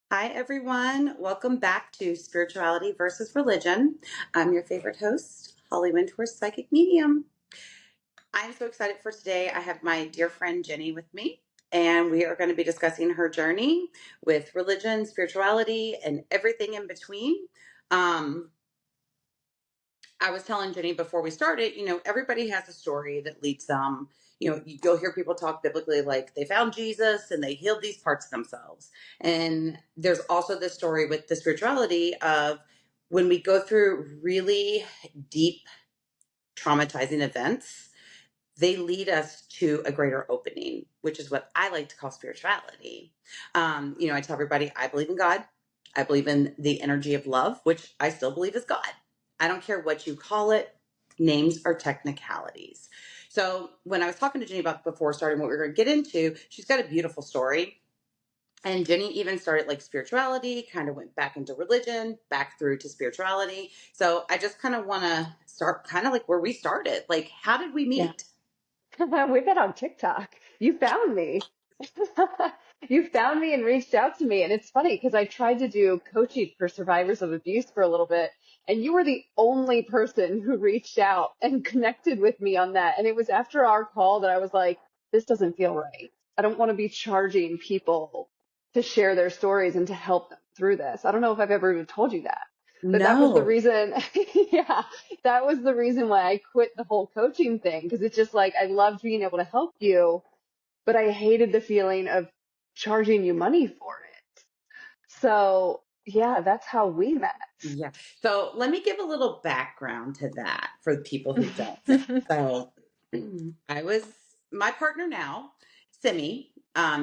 Hi, everyone. Welcome back to Spirituality versus Religion. I'm your favorite host, Hollie Windhorst, Psychic Medium. I'm so excited for today. I have my dear friend Jenny with me, and we are going to be discussing her journey with religion, spirituality, and everything in between. Um, I was telling Jenny before we started, everybody has a story that leads them. You'll hear people talk biblically like they found Jesus and they healed these parts of themselves. And there's also this story with the spirituality of when we go through really deep, traumatizing events, they lead us to a greater opening, which is what I like to call spirituality. I tell everybody I believe in God. I believe in the energy of love, which I still believe is God. I don't care what you call it. Names are technicalities. So when I was talking to Jenny about before starting what we were going to get into, she's got a beautiful story. And Jenny even started like spirituality, kind of went back into religion, back through to spirituality. So I just kind of want to start kind of like where we started. Like, how did we Yeah. meet? We've been on TikTok. You found me. You found me and reached out to me. And it's funny because I tried to do coaching for survivors of abuse for a little bit, and you were the only person who reached out and connected with me on that. And it was after our call that I was like, this doesn't feel right. I don't want to be charging people to share their stories and to help them through this. I don't know if I've ever even told you that, but that was the No. reason. Yeah, that was the reason why I quit the whole coaching thing, because it's just like I loved being able to help you, but I hated the feeling of charging you money for it. So, yeah, that's how we met. Yeah. So let me give a little background to that for the people who don't know. So I was my partner now, Simi,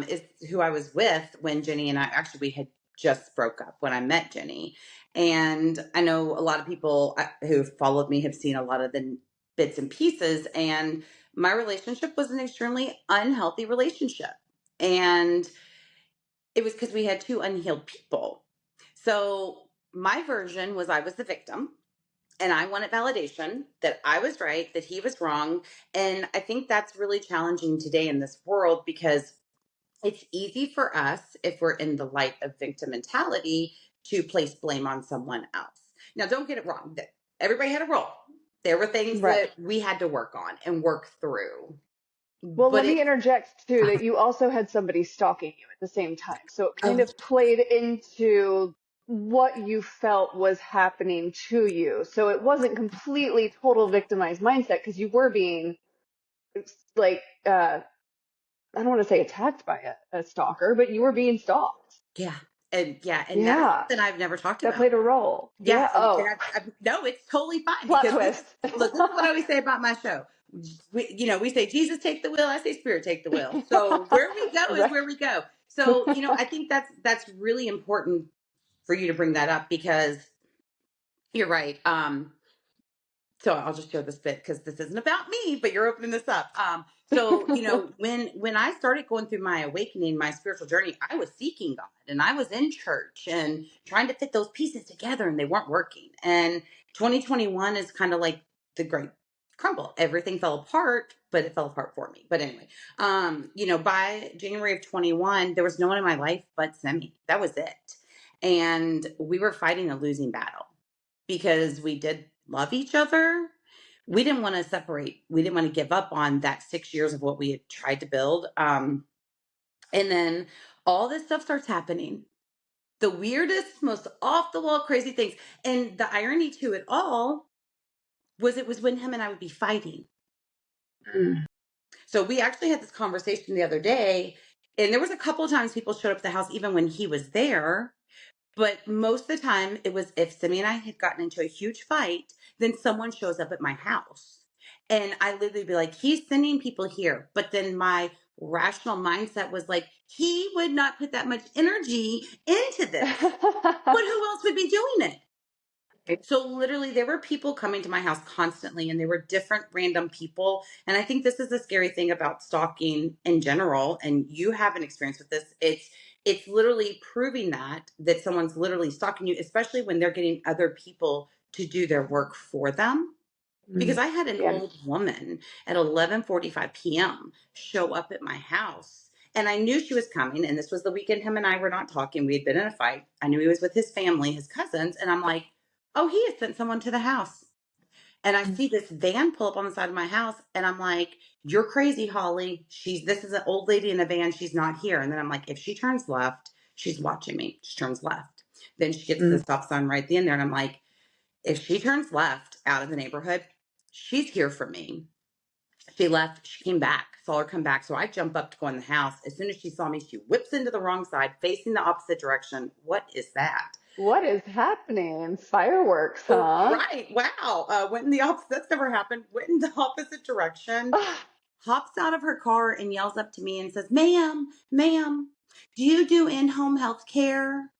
is who I was with when Jenny and I actually we had just broke up when I met Jenny. And I know a lot of people who followed me have seen a lot of the bits and pieces. And my relationship was an extremely unhealthy relationship. And it was because we had two unhealed people. So my version was I was the victim and I wanted validation that I was right, that he was wrong. And I think that's really challenging today in this world because it's easy for us, if we're in the light of victim mentality, to place blame on someone else. Now, don't get it wrong. Everybody had a role. There were things Right. that we had to work on and work through. Well, But let me it, interject too that you also had somebody stalking you at the same time. So it kind oh, of played into what you felt was happening to you. So it wasn't completely total victimized mindset because you were being like I don't want to say attacked by a stalker, but you were being stalked. yeah. And that's Yeah, something I've never talked that about. played a role. Yeah, Yeah. Oh, no, it's totally fine plot because twist. this is what I always say about my show. We say Jesus take the wheel, I say Spirit take the wheel. So where we go is Right. where we go. So I think that's really important for you to bring that up because you're right. So I'll just share this bit because this isn't about me, but you're opening this up. So when I started going through my awakening, my spiritual journey, I was seeking God and I was in church and trying to fit those pieces together, and they weren't working. And 2021 is kind of like the great crumble. Everything fell apart, but it fell apart for me. But anyway, by January of 21, there was no one in my life but Semi. That was it, and we were fighting a losing battle because we did love each other. We didn't want to separate. We didn't want to give up on that 6 years of what we had tried to build. And then all this stuff starts happening. The weirdest, most off the wall, crazy things. And the irony to it all was it was when him and I would be fighting. Mm. So we actually had this conversation the other day, and there was a couple of times people showed up at the house even when he was there. But most of the time, it was if Simi and I had gotten into a huge fight, then someone shows up at my house. And I literally be like, he's sending people here. But then my rational mindset was like, he would not put that much energy into this. But who else would be doing it? So literally there were people coming to my house constantly, and they were different random people. And I think this is the scary thing about stalking in general. And you have an experience with this. It's literally proving that someone's literally stalking you, especially when they're getting other people to do their work for them. Because Mm. I had an Yeah. old woman at 11:45 p.m. show up at my house, And I knew she was coming. And this was the weekend him and I were not talking. We had been in a fight. I knew he was with his family, his cousins. And I'm like, oh, he has sent someone to the house. And I see this van pull up on the side of my house. And I'm like, you're crazy, Hollie. This is an old lady in a van. She's not here. And then I'm like, if she turns left, she's watching me. She turns left. Then she gets to the Mm. stop sign right there. And I'm like, if she turns left out of the neighborhood, she's here for me. She left. She came back. Saw her come back. So I jump up to go in the house. As soon as she saw me, she whips into the wrong side, facing the opposite direction. What is that? What is happening? Fireworks, Oh, huh? right. Wow. Went in the opposite. That's never happened. Went in the opposite direction. Hops out of her car and yells up to me and says, ma'am, do you do in-home health care?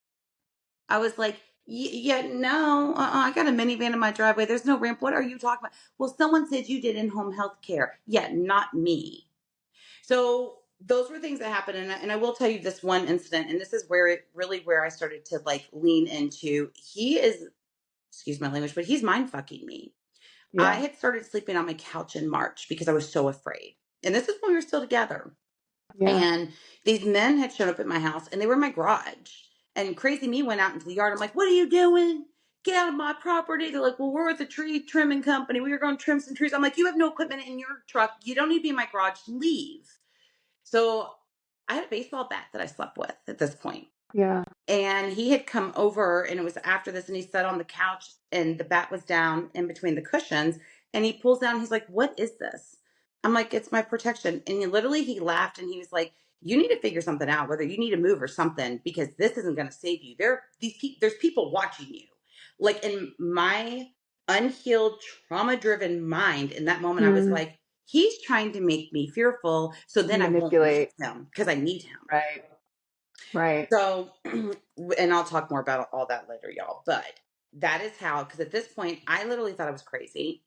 I was like, yeah, no, I got a minivan in my driveway. There's no ramp. What are you talking about? Well, someone said you did in-home health care. Yeah, not me. So those were things that happened. And I will tell you this one incident. And this is where I started to like lean into, he is, excuse my language, but he's mind fucking me. I Yeah. had started sleeping on my couch in March because I was so afraid. And this is when we were still together. Yeah. And these men had shown up at my house and they were in my garage. And crazy me went out into the yard. I'm like, what are you doing? Get out of my property. They're like, well, we're with a tree trimming company. We were going to trim some trees. I'm like, you have no equipment in your truck. You don't need to be in my garage. Leave. So I had a baseball bat that I slept with at this point. Yeah. And he had come over and it was after this and he sat on the couch and the bat was down in between the cushions and he pulls down, he's like, what is this? I'm like, it's my protection. And he laughed and he was like, you need to figure something out, whether you need to move or something, because this isn't going to save you. There's people watching you. Like in my unhealed, trauma driven mind in that moment, I was Mm. like, he's trying to make me fearful. So then I won't leave Manipulate. him because I need him. Right. Right. So, and I'll talk more about all that later, y'all. But that is how, because at this point, I literally thought I was crazy.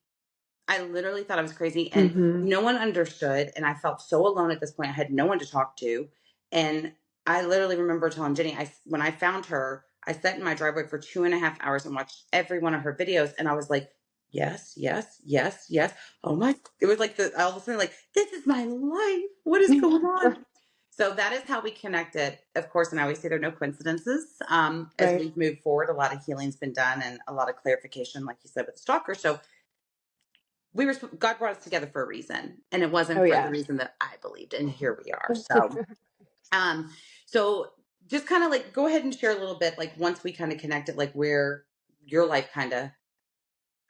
I literally thought I was crazy and Mm-hmm. no one understood. And I felt so alone at this point. I had no one to talk to. And I literally remember telling Jenny, when I found her, I sat in my driveway for 2.5 hours and watched every one of her videos. And I was like, yes, yes, yes, yes. Oh my, it was like all of a sudden, like, this is my life. What is going on? So that is how we connected, of course. And I always say there are no coincidences. As Right. we've moved forward, a lot of healing's been done and a lot of clarification, like you said, with the stalker. So God brought us together for a reason, and it Oh, wasn't for the yeah. reason that I believed. And here we are. Um, so just kind of like go ahead and share a little bit, like once we kind of connected, like where your life kind of.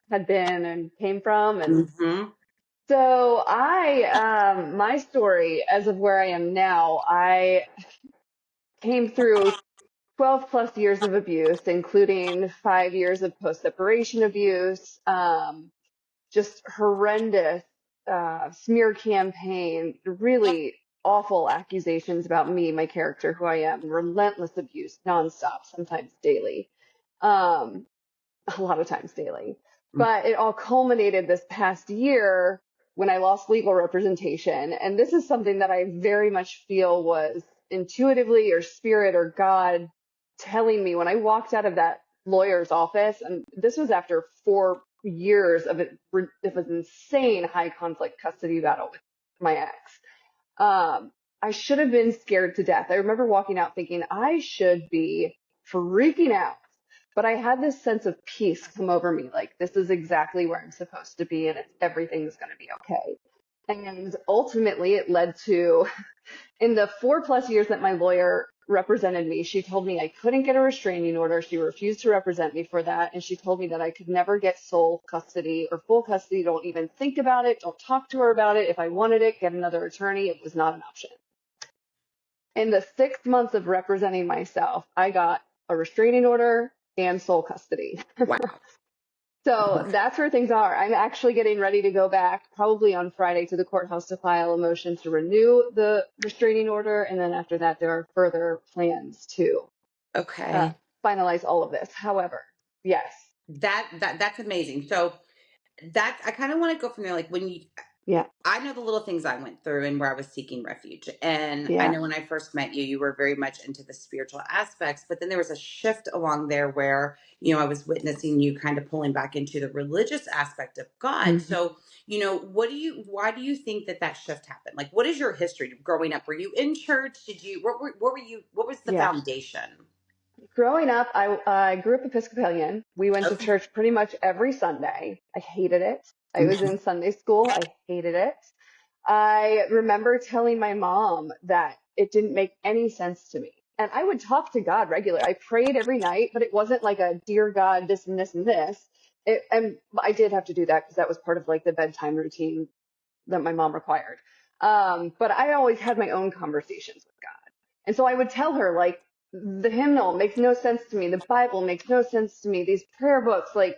Had been and came from. And Mm-hmm. so my story as of where I am now, I came through 12 plus years of abuse, including 5 years of post-separation abuse, just horrendous smear campaign, really awful accusations about me, my character, who I am, relentless abuse, nonstop, sometimes daily, a lot of times daily. But it all culminated this past year when I lost legal representation. And this is something that I very much feel was intuitively or spirit or God telling me when I walked out of that lawyer's office. And this was after 4 years of it was insane high conflict custody battle with my ex. I should have been scared to death. I remember walking out thinking I should be freaking out. But I had this sense of peace come over me, like this is exactly where I'm supposed to be and everything's going to be okay. And ultimately it led to, in the 4 plus years that my lawyer represented me, she told me I couldn't get a restraining order. She refused to represent me for that. And she told me that I could never get sole custody or full custody. Don't even think about it. Don't talk to her about it. If I wanted it, get another attorney. It was not an option. In the 6 months of representing myself, I got a restraining order and sole custody. Wow. So that's where things are. I'm actually getting ready to go back probably on Friday to the courthouse to file a motion to renew the restraining order. And then after that, there are further plans to uh, Okay. finalize all of this. However, yes. That's amazing. So I kind of want to go from there. Like Yeah. I know the little things I went through and where I was seeking refuge. And I Yeah. know when I first met you, you were very much into the spiritual aspects, but then there was a shift along there where, I was witnessing you kind of pulling back into the religious aspect of God. Mhm. So, why do you think that that shift happened? Like, what is your history growing up? Were you in church? What were you, what was the Yeah. foundation? Growing up, I grew up Episcopalian. We went to Okay. church pretty much every Sunday. I hated it. I was in Sunday school. I hated it. I remember telling my mom that it didn't make any sense to me. And I would talk to God regularly. I prayed every night, but it wasn't like a dear God, this and this and this. And I did have to do that because that was part of like the bedtime routine that my mom required. But I always had my own conversations with God. And so I would tell her, like, the hymnal makes no sense to me. The Bible makes no sense to me. These prayer books, like,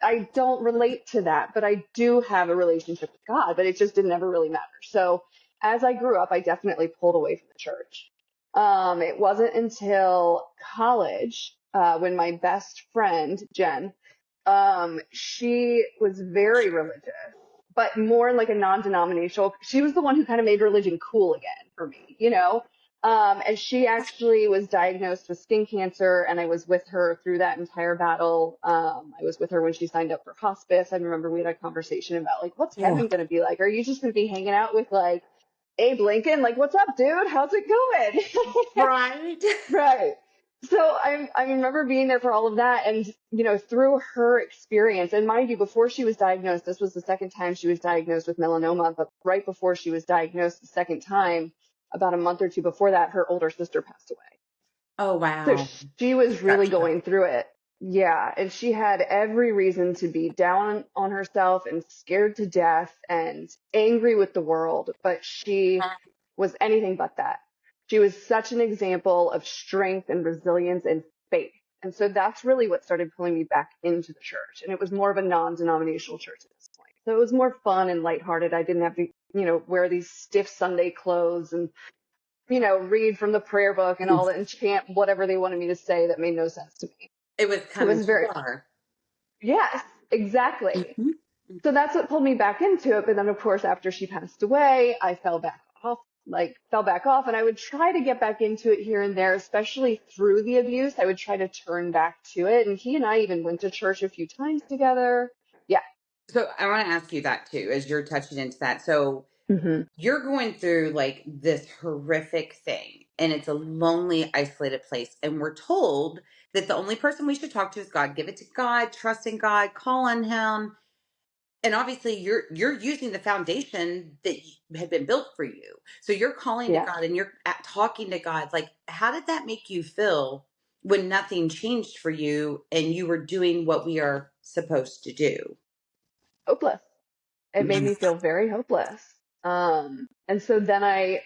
I don't relate to that, but I do have a relationship with God, but it just didn't ever really matter. So as I grew up, I definitely pulled away from the church. It wasn't until college, when my best friend, Jen, she was very religious, but more like a non-denominational. She was the one who kind of made religion cool again for me, you know? And she actually was diagnosed with skin cancer, and I was with her through that entire battle. I was with her when she signed up for hospice. I remember we had a conversation about like, what's Oh, heaven going to be like? Are you just going to be hanging out with like Abe Lincoln? Like, what's up, dude? How's it going? right. Right. So I remember being there for all of that, and through her experience, and mind you, before she was diagnosed, this was the second time she was diagnosed with melanoma, but right before she was diagnosed the second time, about a month or two before that, her older sister passed away. Oh, So wow. she was really That's tough. going through it. Yeah, and she had every reason to be down on herself and scared to death and angry with the world, but she was anything but that. She was such an example of strength and resilience and faith. And so that's really what started pulling me back into the church. And it was more of a non-denominational church at this point. So it was more fun and lighthearted. I didn't have to, wear these stiff Sunday clothes and read from the prayer book and all that and chant whatever they wanted me to say that made no sense to me. It was It coming was too very, far. yes, exactly. Mhm. So that's what pulled me back into it. But then, of course, after she passed away, I fell back off, and I would try to get back into it here and there, especially through the abuse. I would try to turn back to it. And he and I even went to church a few times together. Yeah. So I want to ask you that too, as you're touching into that. So Hmm. you're going through like this horrific thing, and it's a lonely, isolated place. And we're told that the only person we should talk to is God. Give it to God, trust in God, call on Him. And obviously, you're using the foundation that had been built for you. So you're calling to Yeah. God and talking to God. Like, how did that make you feel when nothing changed for you and you were doing what we are supposed to do? Hopeless. It made me feel very hopeless. And so then I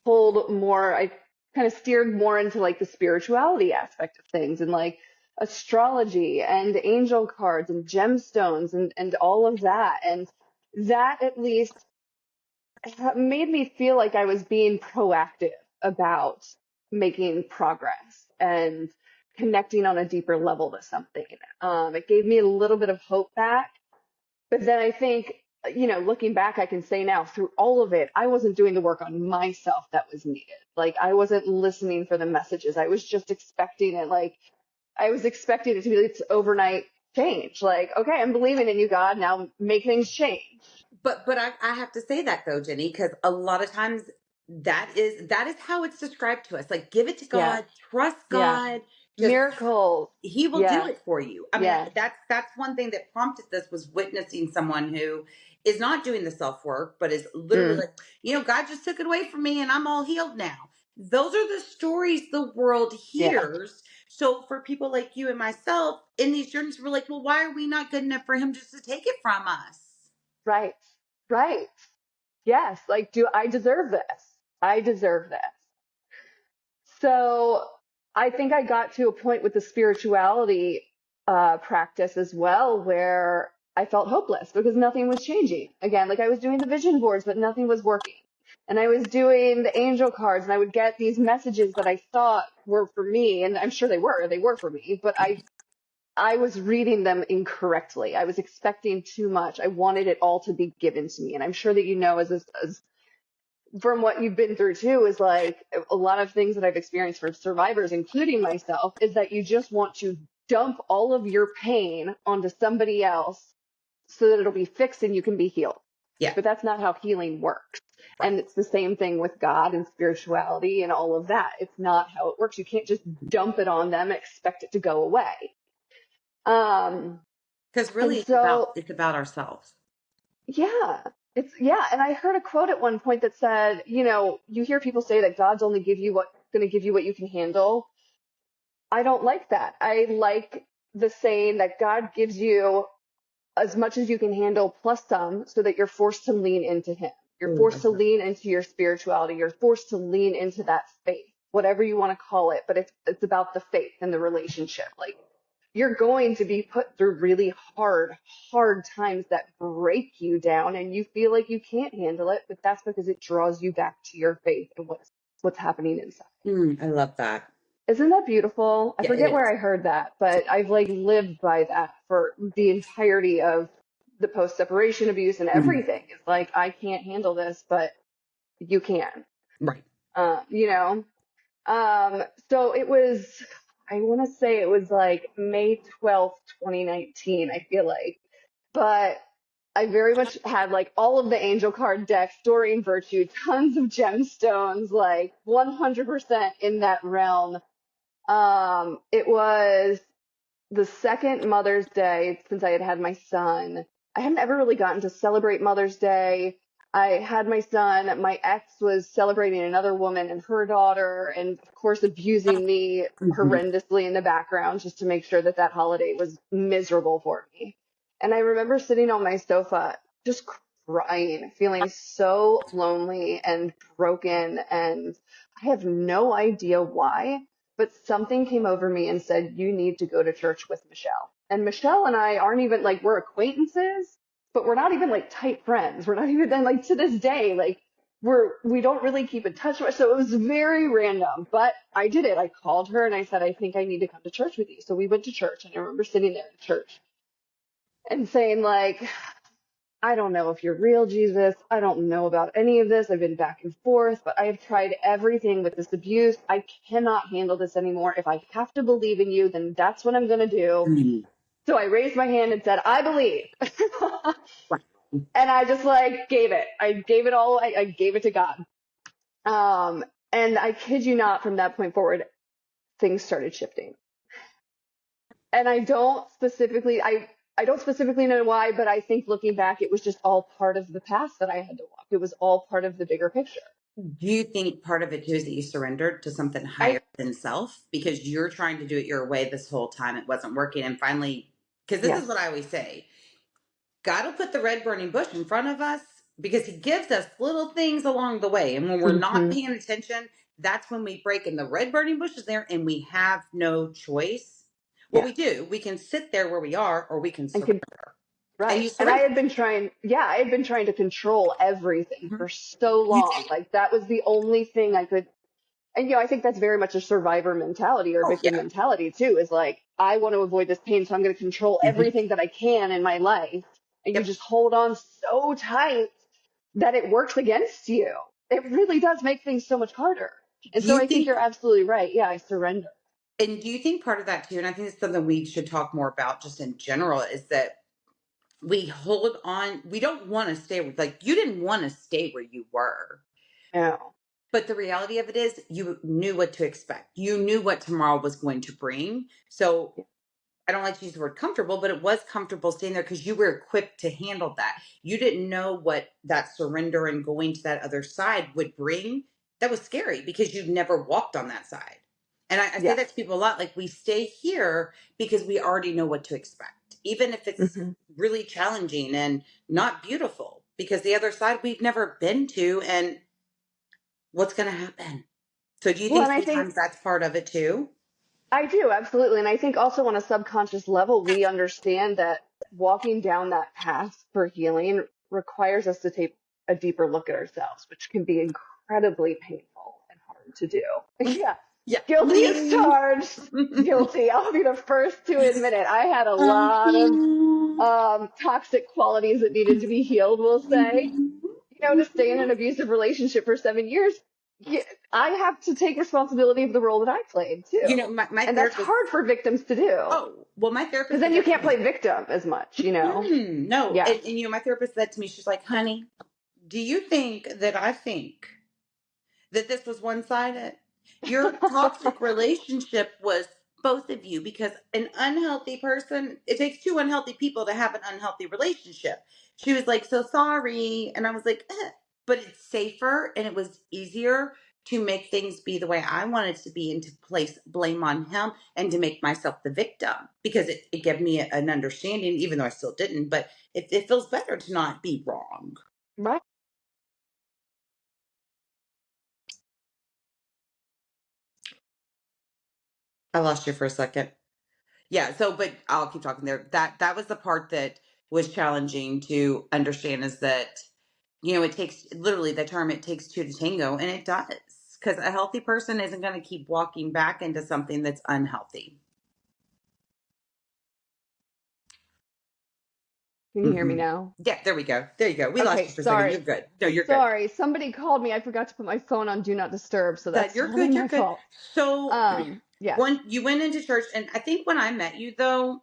kind of steered more into like the spirituality aspect of things and like astrology and angel cards and gemstones and all of that. And that at least made me feel like I was being proactive about making progress and connecting on a deeper level to something. It gave me a little bit of hope back, but then I think, looking back, I can say now through all of it, I wasn't doing the work on myself that was needed. Like I wasn't listening for the messages. I was just expecting it. Like I was expecting it to be this overnight change. Like, okay, I'm believing in you, God. Now make things change. But I have to say that though, Jenny, because a lot of times that is how it's described to us. Like, give it to Yeah. God, trust Yeah. God, just Miracles. He will do Yes. it for you. I mean, Yes. that's one thing that prompted this was witnessing someone who is not doing the self work, but is literally Mm. like, God just took it away from me and I'm all healed now. Those are the stories the world Yeah. hears. So for people like you and myself in these journeys, we're like, well, why are we not good enough for him just to take it from us? Right. Right. Yes. Like, do I deserve this? I deserve this. So I think I got to a point with the spirituality practice as well where I felt hopeless because nothing was changing. Again, like I was doing the vision boards, but nothing was working. And I was doing the angel cards and I would get these messages that I thought were for me. And I'm sure they were for me, but I was reading them incorrectly. I was expecting too much. I wanted it all to be given to me. And I'm sure that you know, as from what you've been through too, is like a lot of things that I've experienced from survivors, including myself, is that you just want to dump all of your pain onto somebody else so that it'll be fixed and you can be healed. Yeah. But that's not how healing works. Right. And it's the same thing with God and spirituality and all of that. It's not how it works. You can't just dump it on them and expect it to go away. Because And really so, it's about ourselves. yeah, yeah. And I heard a quote at one point that said, you hear people say that God's only going to give you what you can handle. I don't like that. I like the saying that God gives you as much as you can handle plus some so that you're forced to lean into him. You're Oh, I forced to lean into your spirituality. You're forced to lean into that faith, whatever you want to call it. But it's about the faith and the relationship. Like you're going to be put through really hard times that break you down and you feel like you can't handle it, but that's because it draws you back to your faith and what's happening inside. I love that. Isn't that beautiful? I Yeah, it forget where is. I heard that, but I've like lived by that for the entirety of the post-separation abuse and Mhm. everything. It's like, I can't handle this, but you can, Right. you know? So it was, I want to say it was like May 12th, 2019, I feel like, but I very much had like all of the angel card decks, Doreen Virtue, tons of gemstones, like 100% in that realm. It was the second Mother's Day since I had had my son. I hadn't ever really gotten to celebrate Mother's Day. I had my son. My ex was celebrating another woman and her daughter, and of course, abusing me Mhm. horrendously in the background just to make sure that that holiday was miserable for me. And I remember sitting on my sofa just crying, feeling so lonely and broken, and I have no idea why, but something came over me and said, you need to go to church with Michelle. And Michelle and I aren't even like, we're acquaintances, but we're not even like tight friends. We're not even then like to this day, like we don't really keep in touch. So it was very random, but I did it. I called her and I said, I think I need to come to church with you. So we went to church and I remember sitting there in church and saying like, I don't know if you're real, Jesus. I don't know about any of this. I've been back and forth, but I have tried everything with this abuse. I cannot handle this anymore. If I have to believe in you, then that's what I'm going to do. Mhm. So I raised my hand and said, I believe. Right. And I just like gave it. I gave it all. I gave it to God. Um, and I kid you not, from that point forward, things started shifting. And I don't specifically know why, but I think looking back, it was just all part of the path that I had to walk. It was all part of the bigger picture. Do you think part of it too is that you surrendered to something higher I than self because you're trying to do it your way this whole time? It wasn't working. And finally, because this is Yes. what I always say, God will put the red burning bush in front of us because he gives us little things along the way. And when we're not Hmm. paying attention, that's when we break and the red burning bush is there and we have no choice. What Yes. we do, we can sit there where we are or we can And could, surrender. And right. you And I surrender. had been trying, yeah, I had been trying to control everything Mhm. for so You long. did. Like that was the only thing I could. And I think that's very much a survivor mentality or Oh, victim yeah. mentality too, is like, I want to avoid this pain, so I'm going to control Mhm. everything that I can in my life. And you Yep. just hold on so tight that it works against you. It really does make things so much harder. And Do so you I think think you're absolutely right. Yeah, I surrender. And do you think part of that too, and I think it's something we should talk more about just in general, is that we hold on, we don't want to stay with, like, you didn't want to stay where you were. No. But the reality of it is, you knew what to expect. You knew what tomorrow was going to bring. So I don't like to use the word comfortable, but it was comfortable staying there because you were equipped to handle that. You didn't know what that surrender and going to that other side would bring. That was scary because you'd never walked on that side. And I say Yes. that to people a lot, like, we stay here because we already know what to expect, even if it's Hmm. really challenging and not beautiful, because the other side we've never been to, and what's going to happen. So do you Well, think and I think sometimes that's part of it too? I do, absolutely. And I think also on a subconscious level, we understand that walking down that path for healing requires us to take a deeper look at ourselves, which can be incredibly painful and hard to do. Yeah. Yeah. Guilty as charged. Guilty. I'll be the first to admit it. I had a lot of toxic qualities that needed to be healed, we'll say. To stay in an abusive relationship for 7 years, y- I have to take responsibility of the role that I played too. My And that's therapist, hard for victims to do oh, well, my because therapist then said you that to can't me. play victim as much. No. Yeah. And my therapist said to me, she's like, honey, do you think that I think that this was one sided? Your toxic relationship was both of you, because an unhealthy person, it takes two unhealthy people to have an unhealthy relationship. She was like, so sorry. And I was like, but it's safer and it was easier to make things be the way I wanted to be and to place blame on him and to make myself the victim, because it gave me an understanding, even though I still didn't, but it feels better to not be wrong. Right. I lost you for a second. Yeah, so but I'll keep talking there. That was the part that was challenging to understand, is that it takes, literally the term, it takes two to tango, and it does. Because a healthy person isn't going to keep walking back into something that's unhealthy. Can you hear me Hmm. now? Yeah, there we go. There you go. We lost Okay, you for a second. You're sorry. good. No, you're good. Sorry. Somebody called me. I forgot to put my phone on Do Not Disturb, so That that's you're totally good. You're my good. fault. So Yeah. when you went into church, and I think when I met you though,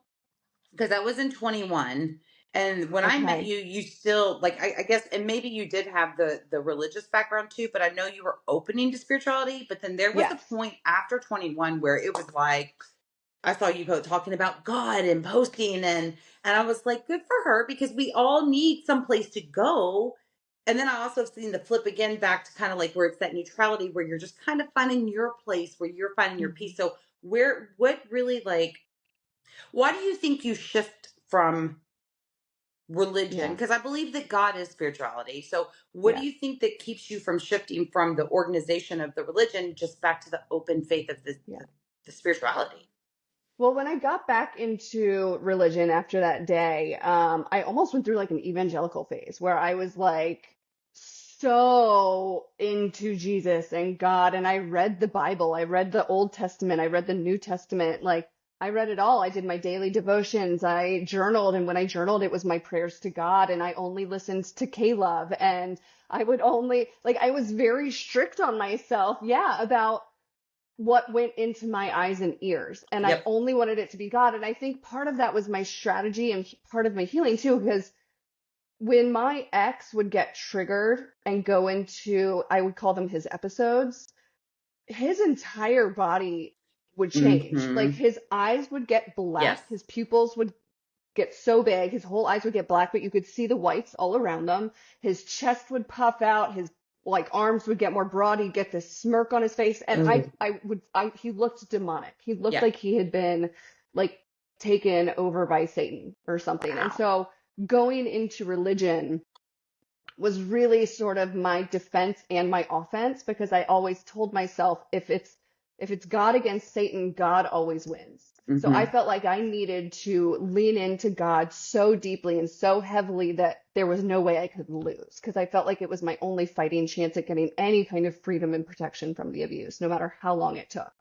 because I was in 21, and when I met Okay. you, you still, like, I guess, and maybe you did have the religious background too, but I know you were opening to spirituality. But then there was a Yes. point after 21 where it was like, I saw you talking about God and posting, and I was like, good for her, because we all need some place to go. And then I also have seen the flip again back to kind of like where it's that neutrality, where you're just kind of finding your place, where you're finding your Mhm. peace. So what really, like, why do you think you shift from religion? Yeah. Because I believe that God is spirituality. So what do Yeah. you think that keeps you from shifting from the organization of the religion just back to the open faith of Yeah. the spirituality? Well, when I got back into religion after that day, I almost went through like an evangelical phase where I was like so into Jesus and God, and I read the Bible, I read the Old Testament, I read the New Testament, like I read it all. I did my daily devotions, I journaled, and when I journaled, it was my prayers to God, and I only listened to K-Love, and I would only, like, I was very strict on myself, yeah, about what went into my eyes and ears. And I Yep. only wanted it to be God. And I think part of that was my strategy and part of my healing too, because when my ex would get triggered and go into, I would call them his episodes, his entire body would change. Like Mm-hmm. his eyes would get Yes. black, his pupils would get so big, his whole eyes would get black, but you could see the whites all around them. His chest would puff out, his like arms would get more broad, he'd get this smirk on his face, and Mm. he looked demonic. He looked Yeah. like he had been like taken over by Satan or something. And Wow. so going into religion was really sort of my defense and my offense because I always told myself if it's God against Satan, God always wins. So I Mm-hmm. felt like I needed to lean into God so deeply and so heavily that there was no way I could lose because I felt like it was my only fighting chance at getting any kind of freedom and protection from the abuse, no matter how long it took.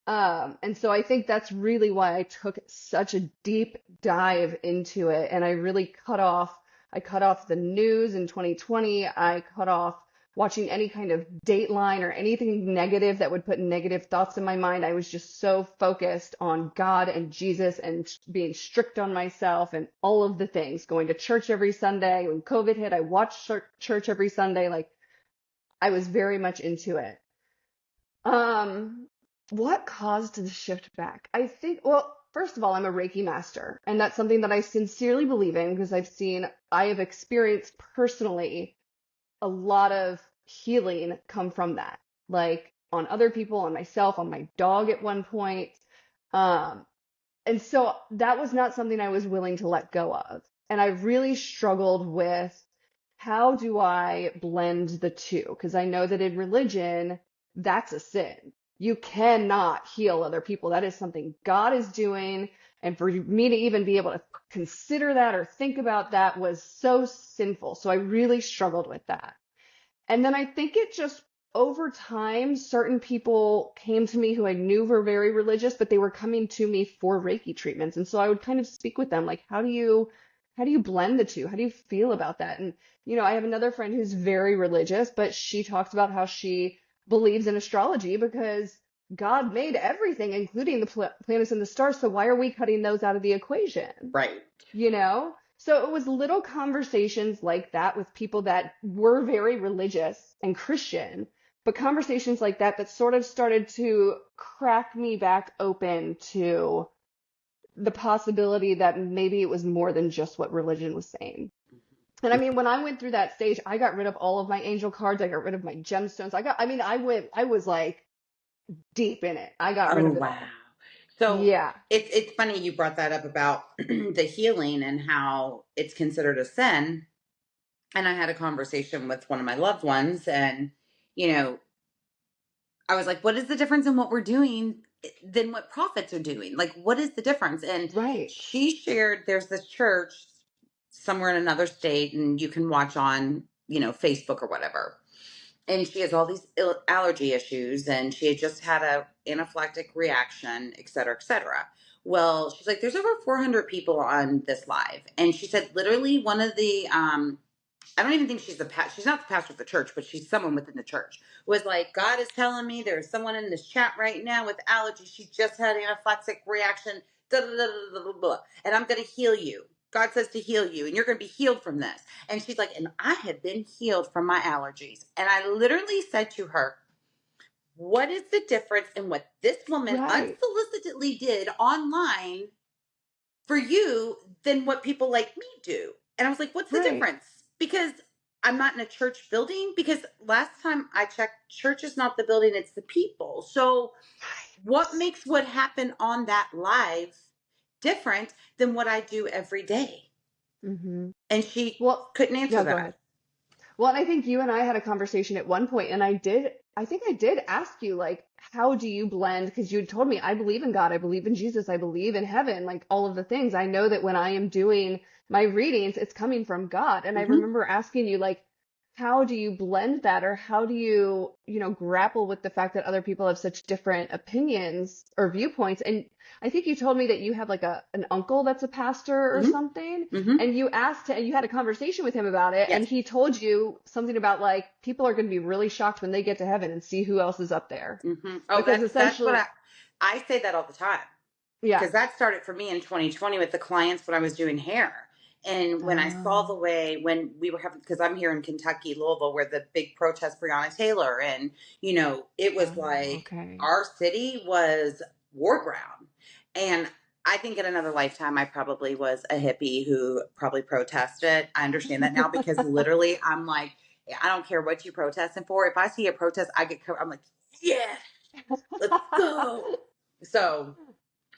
And so I think that's really why I took such a deep dive into it. And I cut off the news in 2020. I cut off watching any kind of Dateline or anything negative that would put negative thoughts in my mind. I was just so focused on God and Jesus and being strict on myself and all of the things, going to church every Sunday. When COVID hit, I watched church every Sunday. Like I was very much into it. Um, what caused the shift back? I think, well, first of all, I'm a Reiki master, and that's something that I sincerely believe in because I have experienced personally a lot of healing come from that, like on other people, on myself, on my dog at one point. Um, and so that was not something I was willing to let go of. And I really struggled with how do I blend the two? Because I know that in religion, that's a sin. You cannot heal other people. That is something God is doing. And for me to even be able to consider that or think about that was so sinful. So I really struggled with that. And then I think it just over time, certain people came to me who I knew were very religious, but they were coming to me for Reiki treatments. And so I would kind of speak with them like, how do you blend the two? How do you feel about that? And, I have another friend who's very religious, but she talks about how she believes in astrology because God made everything, including the planets and the stars. So why are we cutting those out of the equation? Right. So it was little conversations like that with people that were very religious and Christian, but conversations like that sort of started to crack me back open to the possibility that maybe it was more than just what religion was saying. And I mean, when I went through that stage, I got rid of all of my angel cards. I got rid of my gemstones. I was like deep in it. I got rid Oh, of it wow. all. So Yeah. it's funny you brought that up about the healing and how it's considered a sin. And I had a conversation with one of my loved ones, and you know, I was like, "What is the difference in what we're doing than what prophets are doing? Like, what is the difference?" And Right. she shared, there's this church somewhere in another state, and you can watch on Facebook or whatever. And she has all these allergy issues, and she had just had a anaphylactic reaction, et cetera, et cetera. Well, she's like, there's over 400 people on this live, and she said literally one of the I don't even think she's not the pastor of the church, but she's someone within the church, was like, God is telling me there's someone in this chat right now with allergies. She just had an anaphylactic reaction, da, da, da, da, da, da, and I'm going to heal you. God says to heal you, and you're going to be healed from this. And she's like, and I have been healed from my allergies. And I literally said to her, what is the difference in what this woman Right. unsolicitedly did online for you than what people like me do? And I was like, what's the Right. difference? Because I'm not in a church building. Because last time I checked, church is not the building, it's the people. So what makes what happened on that live different than what I do every day? Mm-hmm. And she Well, couldn't answer yeah, go that. ahead. Well, and I think you and I had a conversation at one point, and I think I did ask you, like, how do you blend? Because you had told me, I believe in God, I believe in Jesus, I believe in heaven, like all of the things. I know that when I am doing my readings, it's coming from God. And I Mm-hmm. remember asking you, like, how do you blend that, or how do you, grapple with the fact that other people have such different opinions or viewpoints? And I think you told me that you have like an uncle that's a pastor or Mm-hmm. something. Mm-hmm. And you had a conversation with him about it, Yes. and he told you something about like people are going to be really shocked when they get to heaven and see who else is up there. Mm-hmm. Oh, Because that's what essentially, I say that all the time. yeah. Because that started for me in 2020 with the clients when I was doing hair. And when I saw Oh, the way when we were having, because I'm here in Kentucky, Louisville, where the big protest Breonna Taylor, and it was oh, like okay. our city was war ground. And I think in another lifetime, I probably was a hippie who probably protested. I understand that now because literally I'm like, I don't care what you protesting for. If I see a protest, I'm like, yeah, let's go. So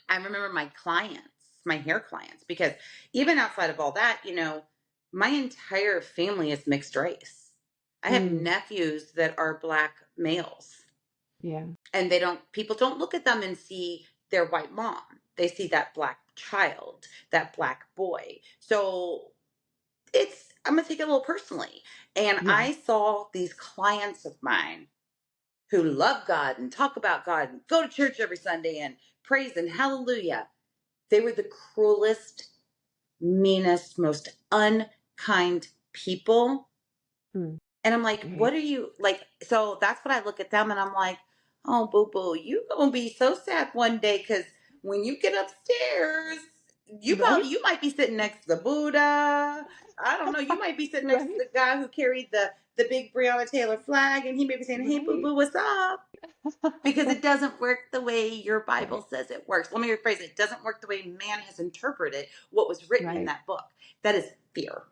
I remember my clients, my hair clients, because even outside of all that, my entire family is mixed race. I have Mm, nephews that are black males, yeah, and people don't look at them and see their white mom. They see that black child, that black boy. So I'm going to take it a little personally. And yeah. I saw these clients of mine who love God and talk about God and go to church every Sunday and praise and hallelujah. They were the cruelest, meanest, most unkind people. Mm, And I'm like, right. what are you like? So that's what I look at them and I'm like, oh, boo boo, you gonna be so sad one day because when you get upstairs, Right. you might be sitting next to the Buddha. I don't know. You might be sitting next to Right. the guy who carried the big Breonna Taylor flag, and he may be saying, "Hey, boo Right. boo, what's up?" Because it doesn't work the way your Bible Right. says it works. Let me rephrase it. It doesn't work the way man has interpreted what was written in Right. that book. That is fear.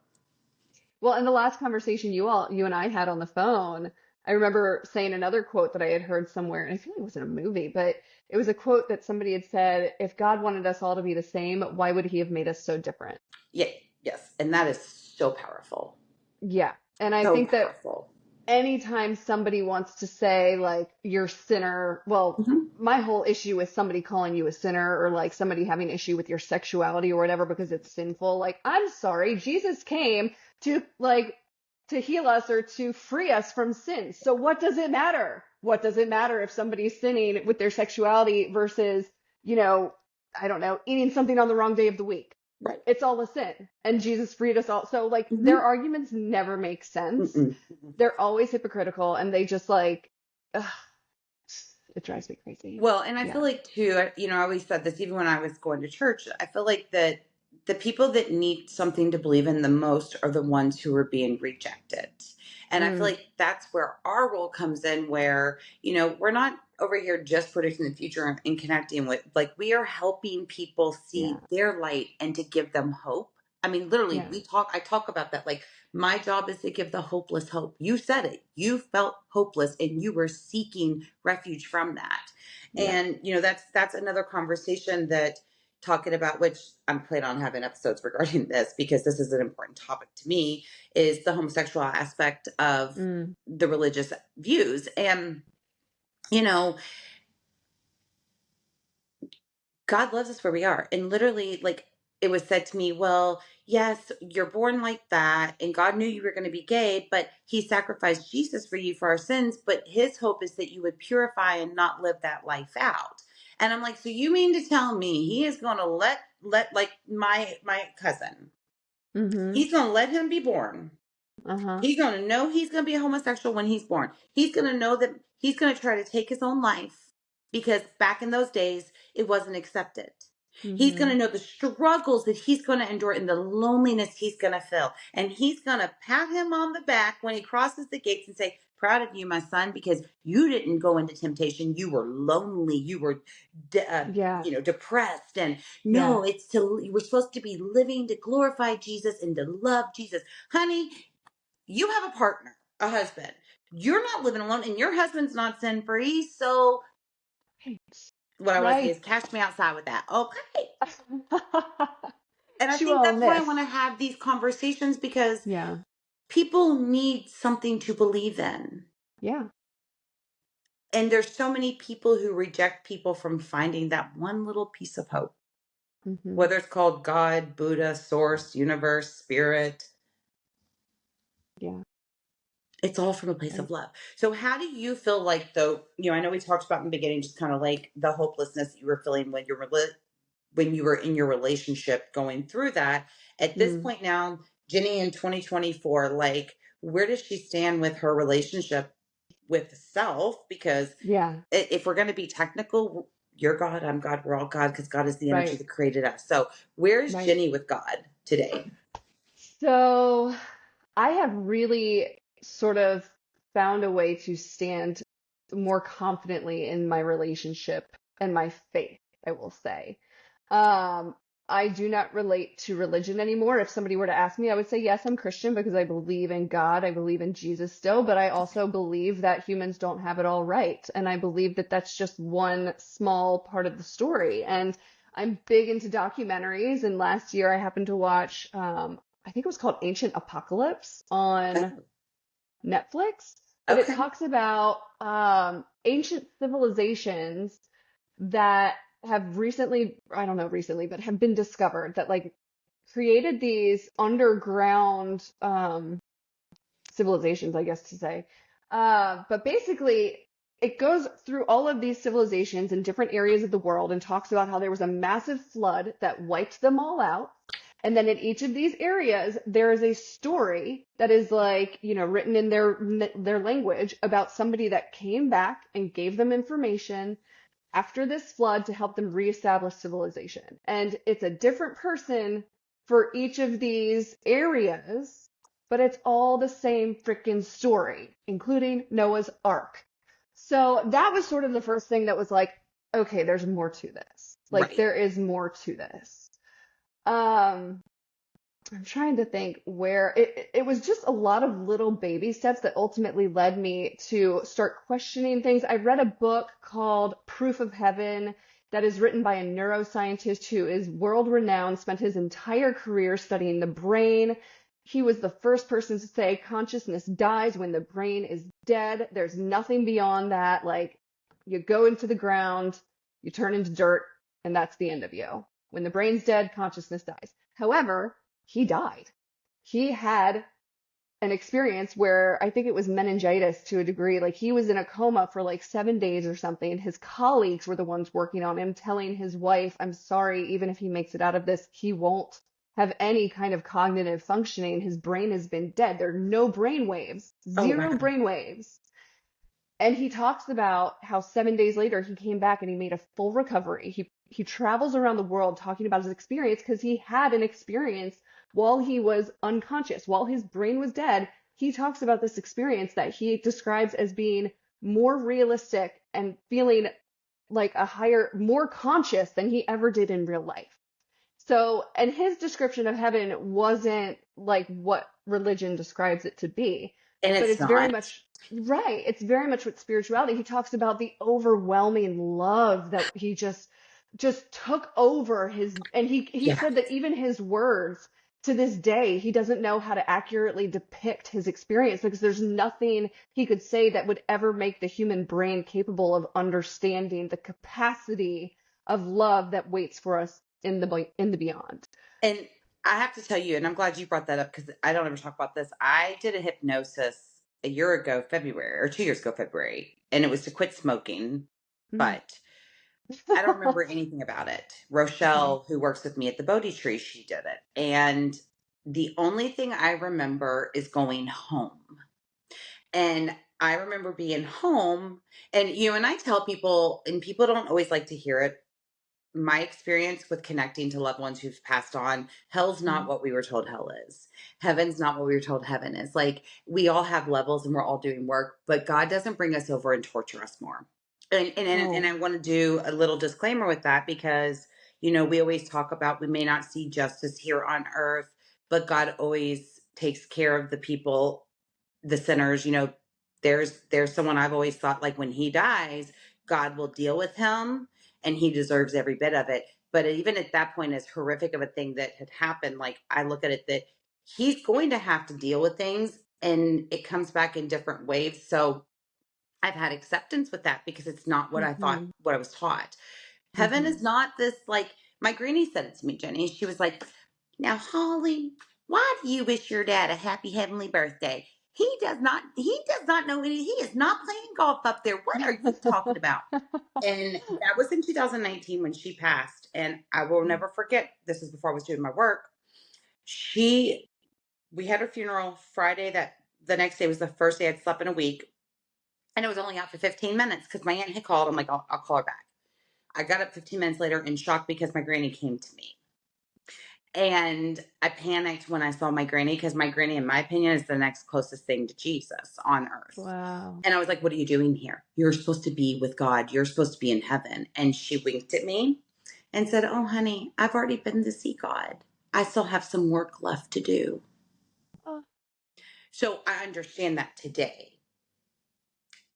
Well, in the last conversation you and I had on the phone, I remember saying another quote that I had heard somewhere, and I feel like it was in a movie, but it was a quote that somebody had said, if God wanted us all to be the same, why would he have made us so different? Yeah, yes. And that is so powerful. Yeah. And I So think that powerful. anytime somebody wants to say like you're a sinner, well, Hmm. my whole issue with somebody calling you a sinner or like somebody having issue with your sexuality or whatever because it's sinful, like I'm sorry, Jesus came to like to heal us or to free us from sin. So what does it matter? What does it matter if somebody's sinning with their sexuality versus, you know, I don't know, eating something on the wrong day of the week? Right. It's all a sin. And Jesus freed us all. So like their Mm-hmm. arguments never make sense. Mm-mm. They're always hypocritical and they just like, ugh, it drives me crazy. Well, and I feel Yeah. like too, I always said this even when I was going to church. I feel like that the people that need something to believe in the most are the ones who are being rejected. And I feel Mm, like that's where our role comes in, where, we're not over here just predicting the future and connecting with, like, we are helping people yeah. see their light and to give them hope. I mean, literally, Yeah. I talk about that. Like, my job is to give the hopeless hope. You said it. You felt hopeless and you were seeking refuge from that. Yeah. And that's another conversation that talking about, which I'm planning on having episodes regarding this because this is an important topic to me, is the homosexual aspect of Mm, the religious views. And you know God loves us where we are. And literally, like, it was said to me, well, yes, you're born like that, and God knew you were going to be gay, but He sacrificed Jesus for you for our sins. But His hope is that you would purify and not live that life out. And I'm like, so you mean to tell me He is going to let like my cousin, mm-hmm. He's going to let him be born, Uh-huh. he's going to know he's going to be a homosexual when he's born. He's going to know that he's going to try to take his own life because back in those days, it wasn't accepted. He's going Mm-hmm. to know the struggles that he's going to endure and the loneliness he's going to feel. And he's going to pat him on the back when he crosses the gates and say, proud of you, my son, because you didn't go into temptation. You were lonely. You were, Yeah. depressed. And Yeah. no, you were supposed to be living to glorify Jesus and to love Jesus. Honey, you have a partner, a husband. You're not living alone, and your husband's not sin free. So, Right. what I want to say Right. is, catch me outside with that. Okay. And I Chew think on that's why I this. want to have these conversations because Yeah. people need something to believe in. Yeah. And there's so many people who reject people from finding that one little piece of hope, Mm-hmm. whether it's called God, Buddha, Source, Universe, Spirit. Yeah. It's all from a place of Right. love. So how do you feel like, though, I know we talked about in the beginning, just kind of like the hopelessness that you were feeling when you were in your relationship going through that. At this Mm. point now, Jenny in 2024, like, where does she stand with her relationship with self? Because Yeah. if we're going to be technical, you're God, I'm God, we're all God, because God is the energy Right. that created us. So where is Right. Jenny with God today? So I have really sort of found a way to stand more confidently in my relationship and my faith, I will say. Um, I do not relate to religion anymore. If somebody were to ask me, I would say, yes, I'm Christian because I believe in God. I believe in Jesus still, but I also believe that humans don't have it all right. And I believe that that's just one small part of the story. And I'm big into documentaries. And last year I happened to watch, I think it was called Ancient Apocalypse on Oh, Netflix, but it okay. talks about ancient civilizations that have recently, I don't know recently, but have been discovered that like created these underground civilizations, I guess to say. But basically, it goes through all of these civilizations in different areas of the world and talks about how there was a massive flood that wiped them all out. And then in each of these areas, there is a story that is like, written in their language about somebody that came back and gave them information after this flood to help them reestablish civilization. And it's a different person for each of these areas, but it's all the same freaking story, including Noah's Ark. So that was sort of the first thing that was like, okay, there's more to this. Like Right. there is more to this. Um, I'm trying to think where it was just a lot of little baby steps that ultimately led me to start questioning things. I read a book called Proof of Heaven that is written by a neuroscientist who is world renowned, spent his entire career studying the brain. He was the first person to say consciousness dies when the brain is dead. There's nothing beyond that. Like you go into the ground, you turn into dirt, and that's the end of you. When the brain's dead, consciousness dies. However, he died. He had an experience where I think it was meningitis to a degree. Like he was in a coma for like 7 days or something. And his colleagues were the ones working on him, telling his wife, I'm sorry, even if he makes it out of this, he won't have any kind of cognitive functioning. His brain has been dead. There are no brain waves, Oh, wow. zero brain waves. And he talks about how 7 days later he came back and he made a full recovery. He travels around the world talking about his experience because he had an experience while he was unconscious, while his brain was dead. He talks about this experience that he describes as being more realistic and feeling like a higher, more conscious than he ever did in real life. So, and his description of heaven wasn't like what religion describes it to be, And but it's it's very not. much right. It's very much with spirituality. He talks about the overwhelming love that he just took over his, and he Yeah. said that even his words to this day, he doesn't know how to accurately depict his experience because there's nothing he could say that would ever make the human brain capable of understanding the capacity of love that waits for us in the beyond. And I have to tell you, and I'm glad you brought that up because I don't ever talk about this. I did a hypnosis a year ago, February, or 2 years ago, February, and it was to quit smoking, Mm. but I don't remember anything about it. Okay. Rochelle, who works with me at the Bodhi Tree, she did it. And the only thing I remember is going home. And I remember being home, and and I tell people, and people don't always like to hear it, my experience with connecting to loved ones who've passed on, hell's not Mm. what we were told hell is. Heaven's not what we were told heaven is. Like, we all have levels and we're all doing work, but God doesn't bring us over and torture us more. And Oh, I want to do a little disclaimer with that because, we always talk about we may not see justice here on earth, but God always takes care of the people, the sinners. There's someone I've always thought, like, when he dies, God will deal with him and he deserves every bit of it. But even at that point, as horrific of a thing that had happened, like, I look at it that he's going to have to deal with things and it comes back in different waves. So I've had acceptance with that because it's not what I thought, mm-hmm, what I was taught. Heaven mm-hmm. is not this, like, my granny said it to me, Jenny. She was like, now, Hollie, why do you wish your dad a happy heavenly birthday? He does not know any, he is not playing golf up there. What are you talking about? And that was in 2019 when she passed. And I will never forget, this is before I was doing my work. We had her funeral Friday, that the next day was the first day I'd slept in a week. And it was only out for 15 minutes because my aunt had called. I'm like, I'll call her back. I got up 15 minutes later in shock because my granny came to me. And I panicked when I saw my granny because my granny, in my opinion, is the next closest thing to Jesus on earth. Wow. And I was like, what are you doing here? You're supposed to be with God. You're supposed to be in heaven. And she winked at me and said, oh, honey, I've already been to see God. I still have some work left to do. Oh, So I understand that today.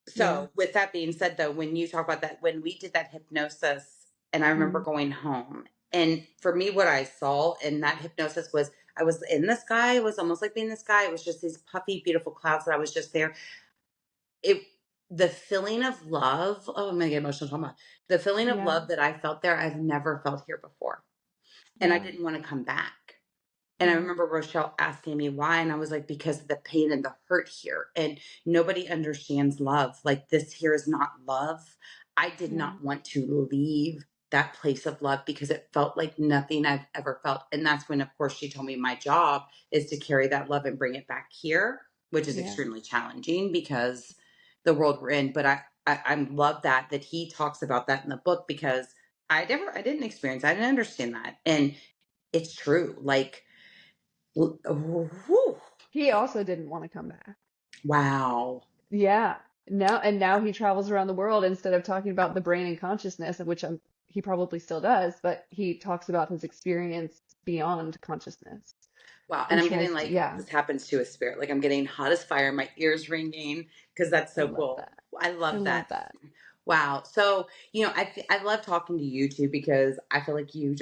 yeah. So, with that being said, though, when you talk about that, when we did that hypnosis, and I remember Mm. going home, and for me, what I saw in that hypnosis was I was in the sky. It was almost like being in the sky. It was just these puffy, beautiful clouds that I was just there. It, the feeling of love. Oh, I'm gonna get emotional talking about the feeling of Yeah. love that I felt there. I've never felt here before, and I Yeah. didn't want to come back. And I Yeah. remember Rochelle asking me why, and I was like, because of the pain and the hurt here. And nobody understands love. Like, this here is not love. I did Yeah. not want to leave that place of love because it felt like nothing I've ever felt. And that's when, of course, she told me my job is to carry that love and bring it back here, which is Yeah. extremely challenging because the world we're in. But I love that he talks about that in the book because I didn't experience, I didn't understand that. And it's true. Like, whew. He also didn't want to come back. Wow. Yeah. Now he travels around the world instead of talking about the brain and consciousness, of which he probably still does, but he talks about his experience beyond consciousness Wow. And and I'm getting, tries to, like, yeah, this happens to a spirit. Like, I'm getting hot as fire, my ears ringing because that's I so love cool. that. I I love love that. that. Wow. So, I love talking to you too because I feel like you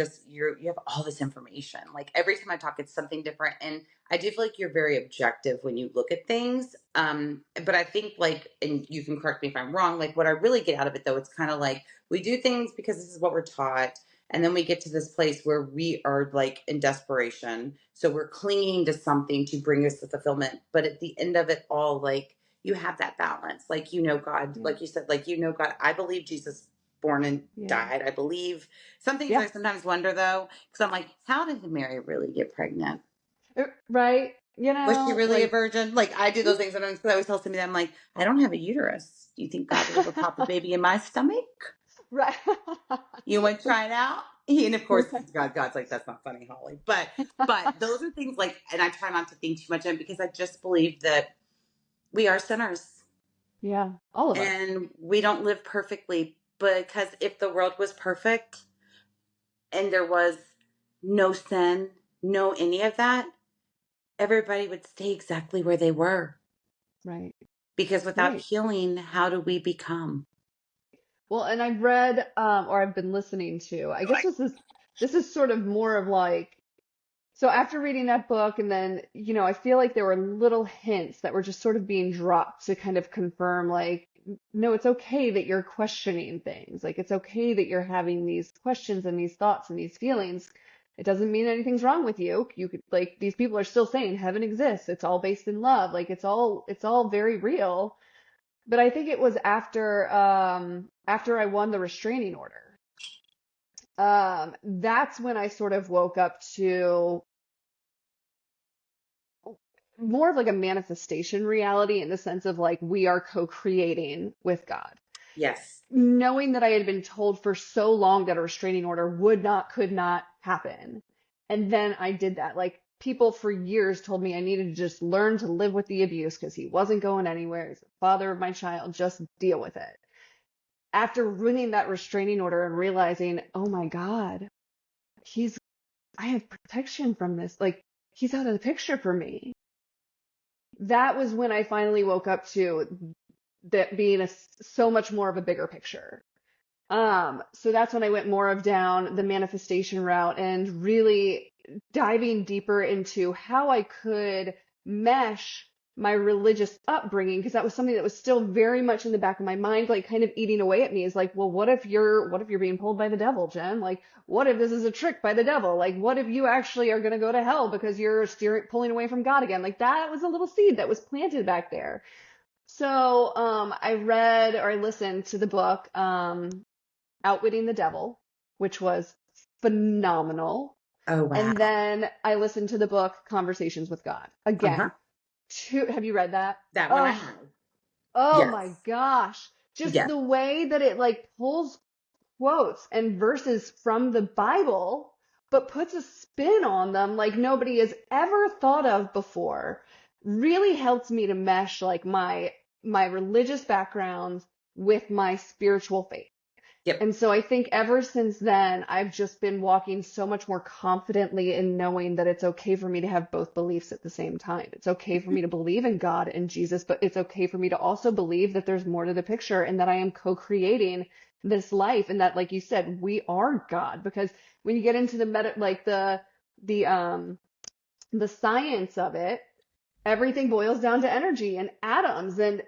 have all this information. Like, every time I talk, it's something different. And I do feel like you're very objective when you look at things. But I think, like, and you can correct me if I'm wrong, like, what I really get out of it though, it's kind of like we do things because this is what we're taught. And then we get to this place where we are like in desperation. So we're clinging to something to bring us to fulfillment. But at the end of it all, like you have that balance. Like, God, Yeah. like you said, like, God, I believe Jesus born and Yeah. died. I believe some things Yeah. I sometimes wonder though, because I'm like, how did Mary really get pregnant? Right. Was she really a Like, virgin? Like I do those things sometimes because I always tell somebody that I'm like, I don't have a uterus. Do you think God would ever pop a baby in my stomach? right. You want to try it out? And of course, God's like, that's not funny, Holly. But those are things like, and I try not to think too much in because I just believe that we are sinners Yeah. All of us. and we don't live perfectly. Because if the world was perfect and there was no sin, no any of that, everybody would stay exactly where they were. Right. Because without Right. healing, how do we become? Well, and I've read, or I've been listening to, I guess this is sort of more of like, so after reading that book, and then, I feel like there were little hints that were just sort of being dropped to kind of confirm, like, no, it's okay that you're questioning things. Like, it's okay that you're having these questions and these thoughts and these feelings. It doesn't mean anything's wrong with you. You could, like, these people are still saying heaven exists. It's all based in love. Like, it's all very real. But I think it was after I won the restraining order. That's when I sort of woke up to more of like a manifestation reality in the sense of like we are co-creating with God. Yes. Knowing that I had been told for so long that a restraining order could not happen. And then I did that. Like people for years told me I needed to just learn to live with the abuse because he wasn't going anywhere. He's the father of my child. Just deal with it. After winning that restraining order and realizing, oh my God, I have protection from this. Like he's out of the picture for me. That was when I finally woke up to that being so much more of a bigger picture. So that's when I went more of down the manifestation route and really diving deeper into how I could mesh my religious upbringing, because that was something that was still very much in the back of my mind, like kind of eating away at me is like, well, what if you're being pulled by the devil, Jen? Like, what if this is a trick by the devil? Like, what if you actually are going to go to hell because you're pulling away from God again? Like that was a little seed that was planted back there. So, I read or I listened to the book, Outwitting the Devil, which was phenomenal. Oh, wow. And then I listened to the book Conversations with God. Uh-huh. Again, have you read that? That one I Oh, have. oh Yes. my gosh. Just Yes. the way that it like pulls quotes and verses from the Bible, but puts a spin on them like nobody has ever thought of before, really helps me to mesh like my religious background with my spiritual faith. Yep. And so I think ever since then, I've just been walking so much more confidently in knowing that it's okay for me to have both beliefs at the same time. It's okay for me to believe in God and Jesus, but it's okay for me to also believe that there's more to the picture and that I am co-creating this life and that, like you said, we are God. Because when you get into the the science of it, everything boils down to energy and atoms and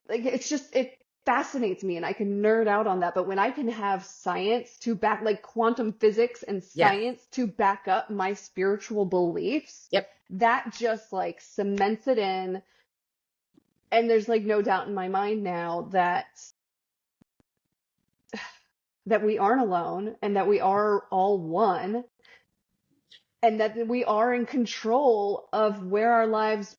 it fascinates me and I can nerd out on that, but when I can have science to back, like quantum physics and Yes. science to back up my spiritual beliefs, Yep. that just like cements it in. And there's like no doubt in my mind now that we aren't alone and that we are all one and that we are in control of where our lives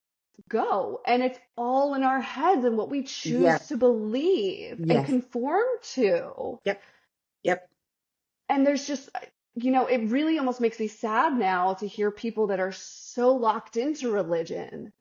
go. And it's all in our heads and what we choose Yes. to believe and Yes. conform to. Yep. Yep. And there's just, it really almost makes me sad now to hear people that are so locked into religion,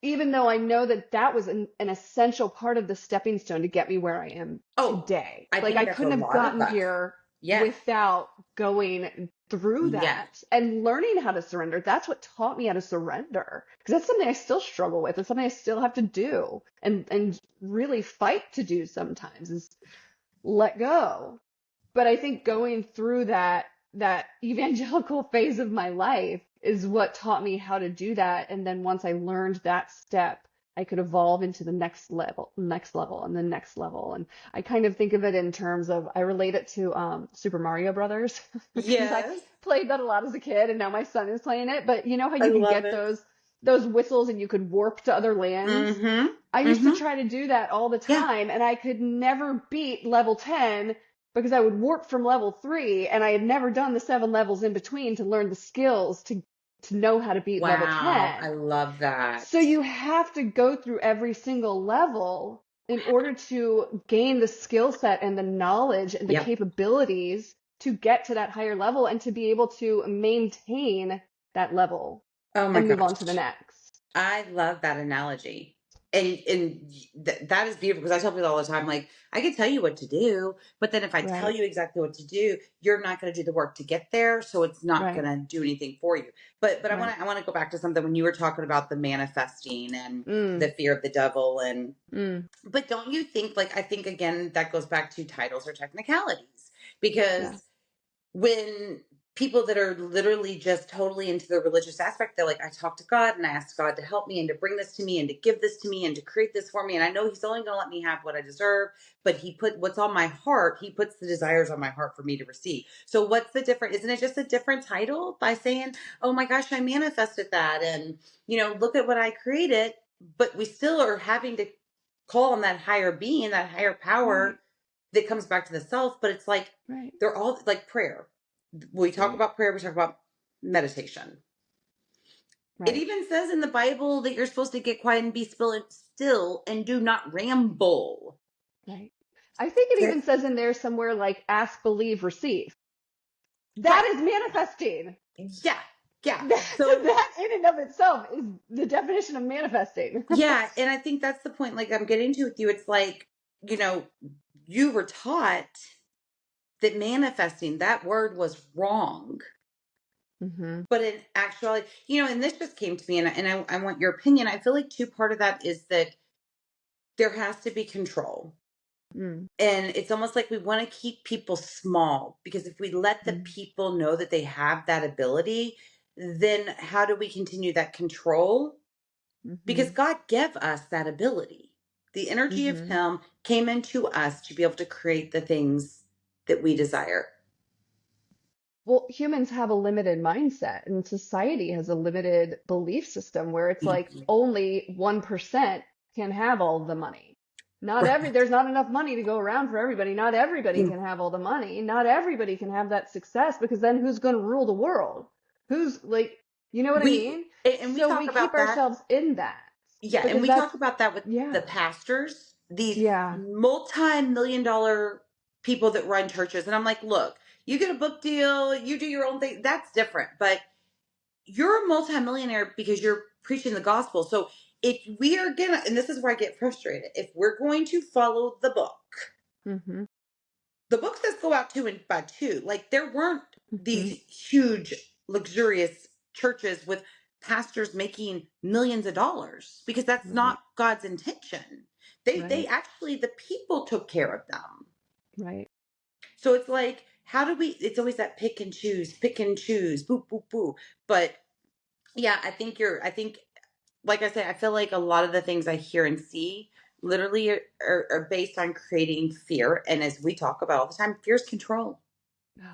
even though I know that that was an essential part of the stepping stone to get me where I am Oh, today. I Like think I that's a couldn't have lot of gotten us. here Yes. without going through Yes. that and learning how to surrender. That's what taught me how to surrender. Because that's something I still struggle with. It's something I still have to do and really fight to do sometimes is let go. But I think going through that evangelical phase of my life is what taught me how to do that. And then once I learned that step, I could evolve into the next level, and the next level. And I kind of think of it in terms of, I relate it to Super Mario Brothers because I Yes. played that a lot as a kid and now my son is playing it. But you know how I you can love get it. those whistles and you could warp to other lands? Mm-hmm. I used to Mm-hmm. try to do that all the Yeah. time and I could never beat level 10 because I would warp from level 3 and I had never done the 7 levels in between to learn the skills to know how to beat level Wow. I 10. love that. So you have to go through every single level in order to gain the skill set and the knowledge and the Yep. capabilities to get to that higher level and to be able to maintain that level Oh my and move on to the gosh. next. I love that analogy. And that is beautiful because I tell people all the time, like, I can tell you what to do, but then if I tell Right, you exactly what to do, you're not going to do the work to get there, so it's not going right, to do anything for you. But right. I want to go back to something when you were talking about the manifesting and the Mm, fear of the devil and mm, but don't you think, like, I think again that goes back to titles or technicalities yeah, because when people that are literally just totally into the religious aspect, they're like, I talk to God and I ask God to help me and to bring this to me and to give this to me and to create this for me. And I know He's only going to let me have what I deserve, but He put what's on my heart. He puts the desires on my heart for me to receive. So what's the difference? Isn't it just a different title by saying, oh my gosh, I manifested that. And, look at what I created, but we still are having to call on that higher being, that higher power right, that comes back to the self, but it's like right, they're all like prayer. We talk right, about prayer, we talk about meditation. It right, even says in the Bible that you're supposed to get quiet and be still and do not ramble. right. I think it even That's says in there somewhere like ask, believe, receive. right. That is manifesting. Yeah. Yeah. So, That in and of itself is the definition of manifesting. yeah. And I think that's the point. Like, I'm getting to with you. It's like, you know, you were taught that manifesting, that word was wrong. Hmm. But in actuality, and this just came to me, and I want your opinion. I feel like too part of that is that there has to be control. Mm, And it's almost like we want to keep people small because if we let the mm, people know that they have that ability, then how do we continue that control? Because hmm, God gave us that ability. The energy of hmm. Him came into us to be able to create the things that we desire. Well, humans have a limited mindset, and society has a limited belief system where it's like Mhm. only 1% can have all the money. Right. There's not enough money to go around for everybody. Not everybody can have all the money. Not everybody can have that success because then who's going to rule the world? Who's like, you know what I We mean? and we So talk we keep about that. ourselves in that Yeah, and because we that's, talk about that with the yeah, pastors, these yeah, multi-million dollar people that run churches. And I'm like, look, you get a book deal, you do your own thing, that's different. But you're a multimillionaire because you're preaching the gospel. So if we are gonna, and this is where I get frustrated, if we're going to follow hmm, the book says go out two and by two. Like there weren't hmm, these huge, luxurious churches with pastors making millions of dollars because that's right, not God's intention. They right, actually the people took care of them. right. So it's like, how do we? It's always that pick and choose, boo boo boo. But yeah, I think I think, like I said, I feel like a lot of the things I hear and see literally are based on creating fear. And as we talk about all the time, fear is control.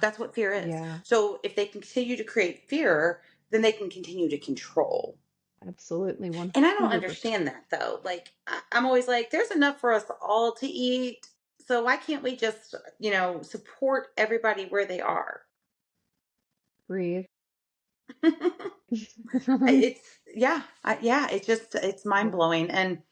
That's what fear is. Yeah, So if they continue to create fear, then they can continue to control. absolutely, And I don't 100%. understand that though. Like I'm always like, there's enough for us all to eat. So why can't we just, support everybody where they are? Breathe. It's yeah. It's mind Yeah. blowing, and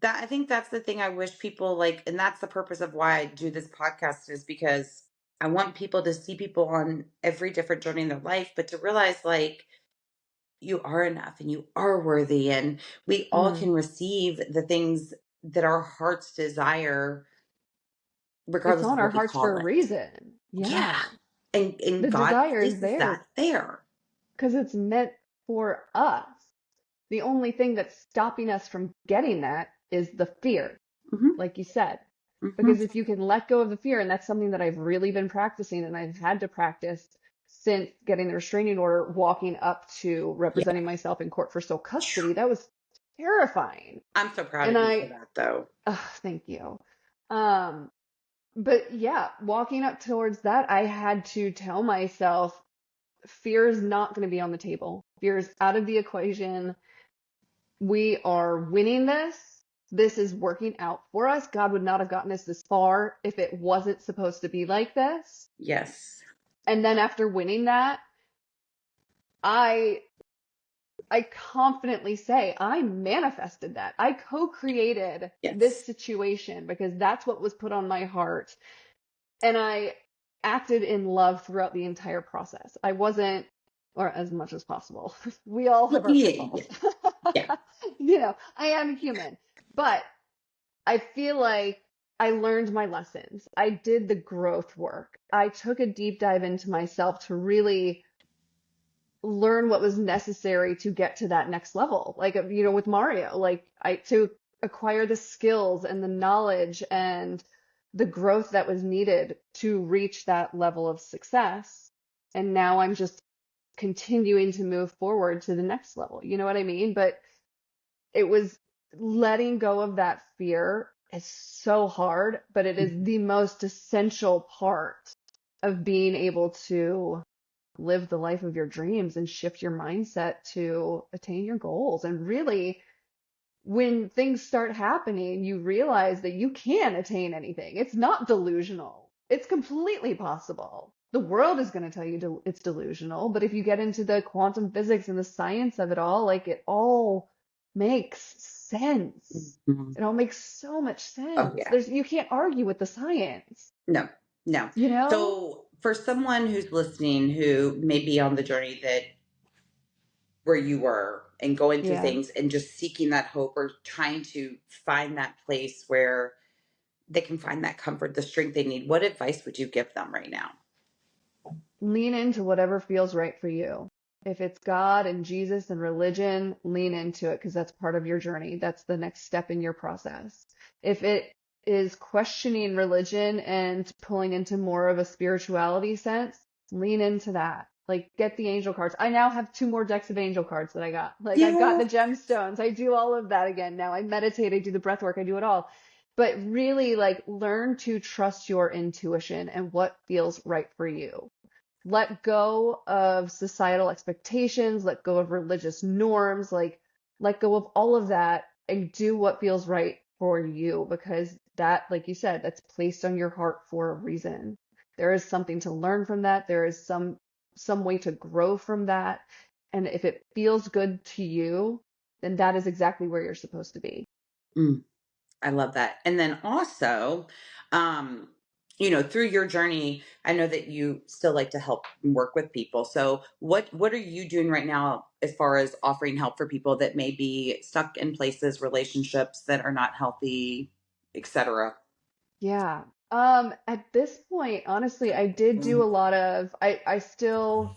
that I think that's the thing I wish people like, and that's the purpose of why I do this podcast is because I want people to see people on every different journey in their life, but to realize like you are enough and you are worthy and we all Mm. can receive the things that our hearts desire It's regardless on of our what we hearts for call a it. reason. Yeah. Yeah. And The God desire is places that there there. because it's meant for us. The only thing that's stopping us from getting that is the fear, Hmm. like you said. Hmm. Because if you can let go of the fear, and that's something that I've really been practicing and I've had to practice since getting the restraining order, walking up to Yeah. representing myself in court for sole custody, that was terrifying. I'm so proud And of you for that, though. thank you. Um, but yeah, walking up towards that, I had to tell myself fear is not going to be on the table. Fear is out of the equation. We are winning this. This is working out for us. God would not have gotten us this far if it wasn't supposed to be like this. Yes. And then after winning that, I I confidently say I manifested that. I co-created this Yes. situation because that's what was put on my heart. And I acted in love throughout the entire process. I wasn't, or as much as possible. We all Yeah. have our Yeah. pitfalls. Yeah. Yeah. I am human, but I feel like I learned my lessons. I did the growth work. I took a deep dive into myself to really learn what was necessary to get to that next level. Like, with Mario, like to acquire the skills and the knowledge and the growth that was needed to reach that level of success. And now I'm just continuing to move forward to the next level. You know what I mean? But it was letting go of that fear is so hard, but it is the most essential part of being able to live the life of your dreams and shift your mindset to attain your goals. And really, when things start happening, you realize that you can attain anything. It's not delusional. It's completely possible. The world is going to tell you it's delusional, but if you get into the quantum physics and the science of it all, like it all makes sense. Mhm. It all makes so much Oh, sense. yeah. You can't argue with the science, No, no. you know? So, for someone who's listening who may be on the journey that where you were and going through Yeah. things and just seeking that hope or trying to find that place where they can find that comfort, the strength they need, what advice would you give them right now? Lean into whatever feels right for you. If it's God and Jesus and religion, lean into it because that's part of your journey. That's the next step in your process. If it is questioning religion and pulling into more of a spirituality sense, lean into that. Like get the angel cards. I now have 2 more decks of angel cards that I got. Like I've got Yeah. the gemstones. I do all of that again now. I meditate, I do the breath work, I do it all. But really like learn to trust your intuition and what feels right for you. Let go of societal expectations, let go of religious norms, like let go of all of that and do what feels right for you because that, like you said, that's placed on your heart for a reason. There is something to learn from that. There is some way to grow from that. And if it feels good to you, then that is exactly where you're supposed to be. Mm, I love that. And then also, um, through your journey, I know that you still like to help and work with people. So what are you doing right now as far as offering help for people that may be stuck in places, relationships that are not healthy, etc.? Yeah. At this point, honestly, I did do a lot of I still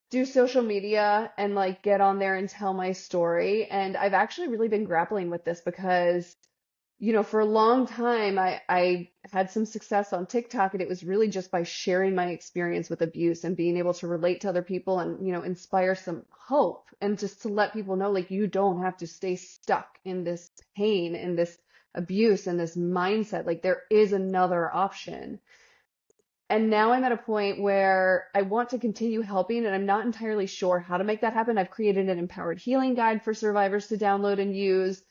do social media and like get on there and tell my story. And I've actually really been grappling with this because, for a long time I had some success on TikTok and it was really just by sharing my experience with abuse and being able to relate to other people and, inspire some hope and just to let people know like you don't have to stay stuck in this pain and this abuse and this mindset. Like there is another option. And now I'm at a point where I want to continue helping, and I'm not entirely sure how to make that happen. I've created an empowered healing guide for survivors to download and use,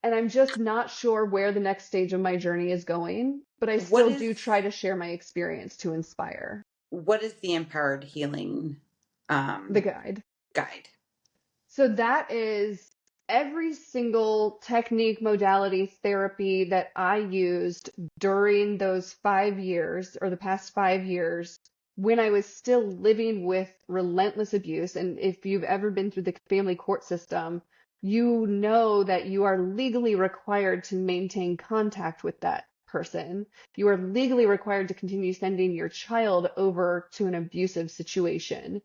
and I'm just not sure where the next stage of my journey is going, but I What still is do try to share my experience to inspire what is the empowered healing the um, guide. guide? So that is every single technique, modality, therapy that I used during those 5 years or the past 5 years when I was still living with relentless abuse. And if you've ever been through the family court system, you know that you are legally required to maintain contact with that person. You are legally required to continue sending your child over to an abusive situation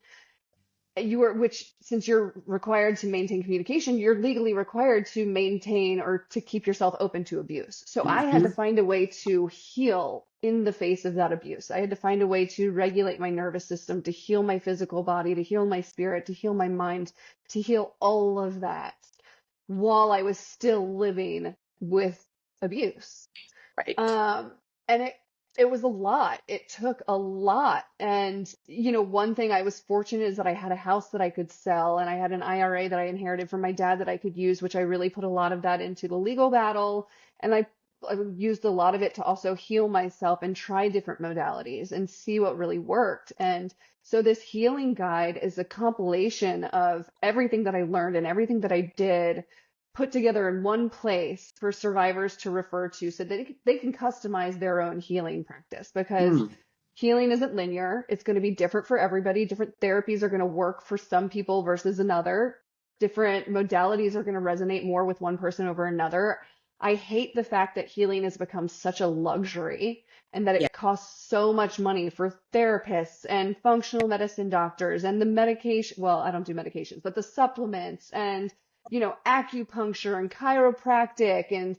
which since you're required to maintain communication, you're legally required to maintain or to keep yourself open to abuse. So I had to Hmm. find a way to heal in the face of that abuse. I had to find a way to regulate my nervous system, to heal my physical body, to heal my spirit, to heal my mind, to heal all of that while I was still living with abuse. Right. And it was a lot. It took a lot. And, one thing I was fortunate is that I had a house that I could sell, and I had an IRA that I inherited from my dad that I could use, which I really put a lot of that into the legal battle. And I used a lot of it to also heal myself and try different modalities and see what really worked. And so this healing guide is a compilation of everything that I learned and everything that I did put together in one place for survivors to refer to so that they can customize their own healing practice, because Mm. healing isn't linear. It's going to be different for everybody. Different therapies are going to work for some people versus another. Different modalities are going to resonate more with one person over another. I hate the fact that healing has become such a luxury and that Yeah. it costs so much money for therapists and functional medicine doctors and the medication. Well, I don't do medications, but the supplements and acupuncture and chiropractic and,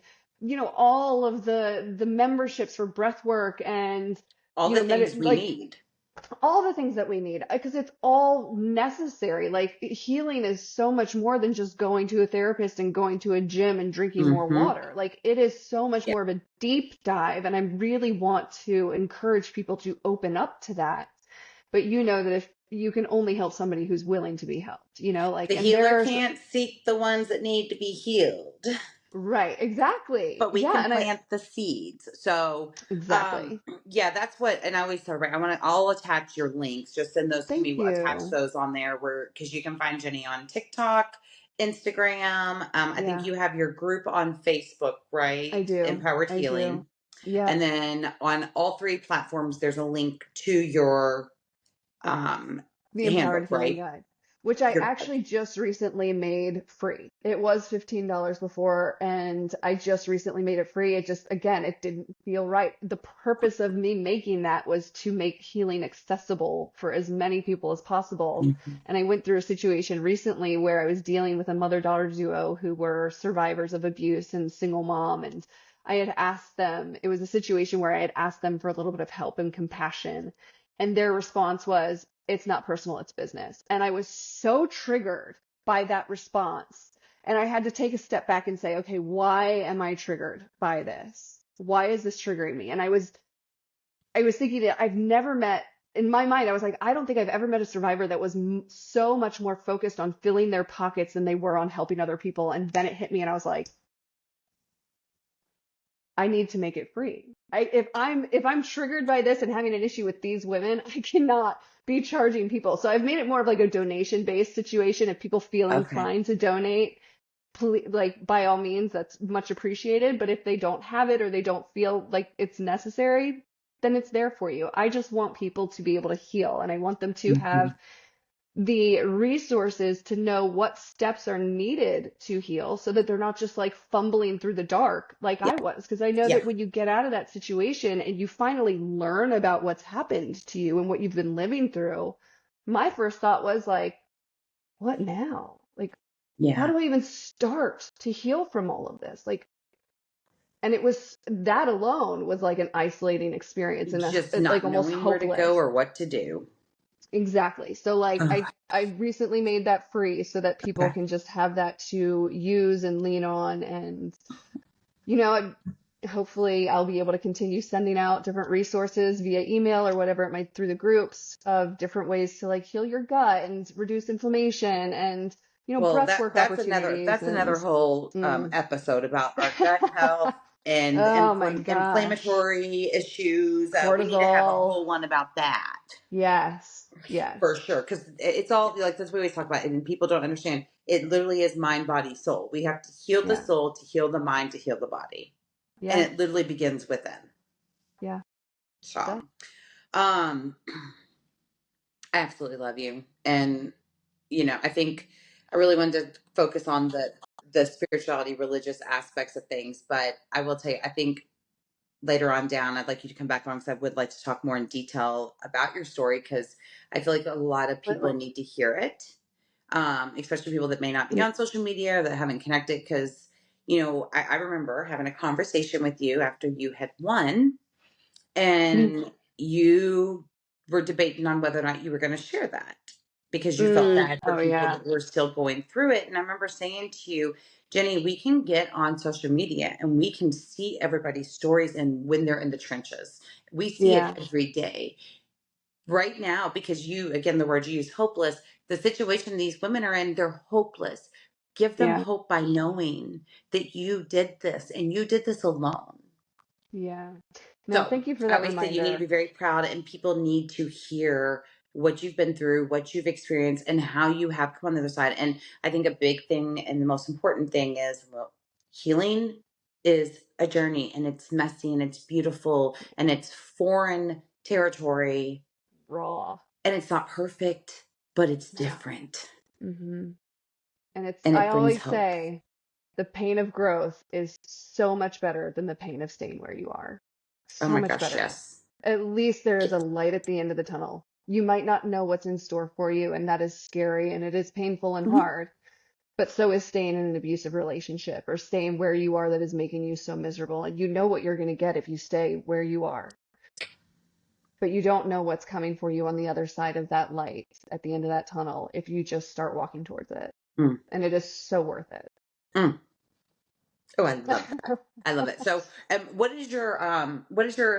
all of the memberships for breath work and, All the things we like need. all the things that we need, because it's all necessary. Like healing is so much more than just going to a therapist and going to a gym and drinking more Mm-hmm. water. Like it is so much Yeah. more of a deep dive. And I really want to encourage people to open up to that. But that if you can only help somebody who's willing to be helped, The and healer there's can't seek the ones that need to be healed, right, exactly. but we Yeah, can and I plant the seeds. So, exactly. yeah, that's what, and I always tell right. I'll attach your links. Just send those to me. Thank We'll attach you. those on there because you can find Jenny on TikTok, Instagram. I think Yeah, you have your group on Facebook, I right? do. Empowered I do. Healing. Yep. And then on all three platforms, there's a link to your Yep. um, The Empowered handbook, Healing right? Guide, which I Your actually just recently made free. It was $15 before, and I just recently made it free. It just, again, it didn't feel right. The purpose of me making that was to make healing accessible for as many people as possible. Mhm. And I went through a situation recently where I was dealing with a mother-daughter duo who were survivors of abuse and single mom. And I had asked them, it was a situation where I had asked them for a little bit of help and compassion. And their response was, it's not personal, it's business. And I was so triggered by that response. And I had to take a step back and say, okay, why am I triggered by this? Why is this triggering me? And I was thinking that I've never met, in my mind, I was like, I don't think I've ever met a survivor that was so much more focused on filling their pockets than they were on helping other people. And then it hit me and I was like, I need to make it free. If I'm triggered by this and having an issue with these women, I cannot be charging people. So I've made it more of like a donation based situation. If people feel Okay. inclined to donate, please, like by all means, that's much appreciated. But if they don't have it or they don't feel like it's necessary, then it's there for you. I just want people to be able to heal, and I want them to Hmm. have the resources to know what steps are needed to heal so that they're not just like fumbling through the dark like Yeah. I was. Because I know Yeah. that when you get out of that situation and you finally learn about what's happened to you and what you've been living through, my first thought was like, what now? Like, how Yeah. do I even start to heal from all of this? Like, and it was that alone was like an isolating experience and Just like not almost knowing where to go hopeless. or what to do. Exactly. So like Ugh. I recently made that free so that people Okay. can just have that to use and lean on, and hopefully I'll be able to continue sending out different resources via email or whatever it might through the groups of different ways to like heal your gut and reduce inflammation and Well, breath work that's opportunities another and whole mm. episode about our gut health and Oh my gosh. inflammatory issues. We need to have a Cortisol. whole one about that Yes. for Yes. sure, because it's all like that's what we always talk about, and people don't understand. It literally is mind, body, soul. We have to heal the Yeah. soul to heal the mind to heal the body, and Yeah. it literally begins within. Yeah. It So, does. um, I absolutely love you, and I think I really wanted to focus on the spirituality, religious aspects of things. But I will tell you, I think later on down, I'd like you to come back on because I would like to talk more in detail about your story because I feel like a lot of people Absolutely. need to hear it, especially people that may not be Yeah. on social media or that haven't connected. Because I remember having a conversation with you after you had won, Mm. and you were debating on whether or not you were going to share that because you felt bad for Oh people yeah. that were still going through it. And I remember saying to you, Jenny, we can get on social media and we can see everybody's stories and when they're in the trenches. We see it Yeah. every day. Right now, because you, again, the word you use, hopeless, the situation these women are in, they're hopeless. Give them Yeah. hope by knowing that you did this and you did this alone. Yeah. No, So thank you for I that always say you need to be reminder. very proud, and people need to hear what you've been through, what you've experienced, and how you have come on the other side. And I think a big thing and the most important thing is, well, healing is a journey, and it's messy and it's beautiful and it's foreign territory, Raw. and it's not perfect, but it's No. different, hmm And it's, and I it brings always hope. say, the pain of growth is so much better than the pain of staying where you are. Oh So my much gosh, better. yes. At least there is a light at the end of the tunnel. You might not know what's in store for you, and that is scary and it is painful and Mhm. hard. But so is staying in an abusive relationship or staying where you are that is making you so miserable. And you know what you're going to get if you stay where you are. But you don't know what's coming for you on the other side of that light at the end of that tunnel if you just start walking towards it. Mm, And it is so worth it. mm. Oh, I love that. I love it. So, what is your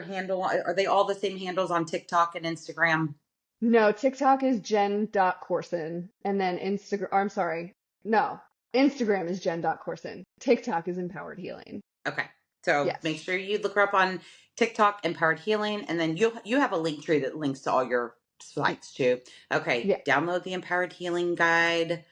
handle? Are they all the same handles on TikTok and Instagram? No, TikTok is Jen.Corson. And then Instagram, I'm sorry. No, Instagram is Jen.Corson. TikTok is Empowered Healing. Okay. So Yes. make sure you look her up on TikTok, Empowered Healing, and then you have a link tree that links to all your sites too. Okay. Yeah. Download the Empowered Healing Guide.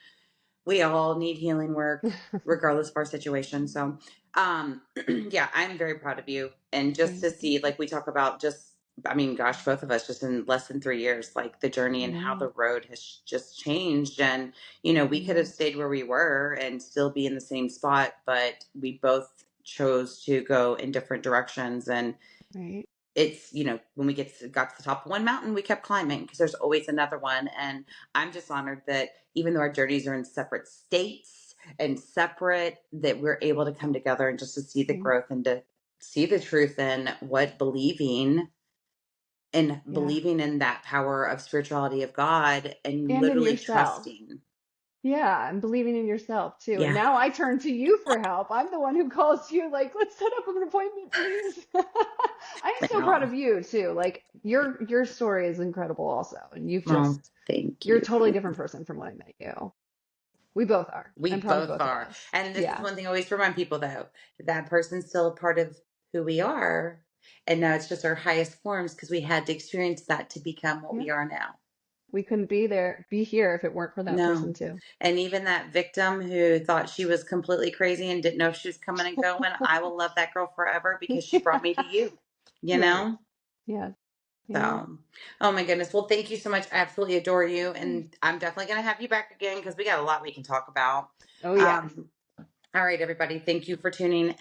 We all need healing work regardless of our situation. So yeah, I'm very proud of you. And just Thank to you. see, like we talk about, just I mean, gosh, both of us just in less than 3 years, like the journey and how Yeah. the road has just changed. And we could have Yeah. stayed where we were and still be in the same spot, but we both chose to go in different directions. And Right. it's when we got to the top of one mountain, we kept climbing because there's always another one. And I'm just honored that even though our journeys are in separate states and separate, that we're able to come together and just to see the Right. growth and to see the truth in what Yeah. believing in that power of spirituality of God and And in literally yourself. trusting. Yeah, and believing in yourself too. And Yeah, now I turn to you for help. I'm the one who calls you, like, let's set up an appointment, please. I'm so proud well, of you too. Like your story is incredible also. And thank you're a you. totally different person from when I met you. We both are. We I'm proud of both both of are. us. And this is Yeah. one thing I always remind people, though, that person's still a part of who we are. And now it's just our highest forms because we had to experience that to become what Yeah. we are now. We couldn't be here if it weren't for that person No. too. And even that victim who thought she was completely crazy and didn't know if she was coming and going, I will love that girl forever because she brought me to you, you Right. know? Yeah. Yeah. So, oh my goodness. Well, thank you so much. I absolutely adore you. And I'm definitely going to have you back again because we got a lot we can talk about. Oh yeah. Um, All right, everybody. Thank you for tuning in.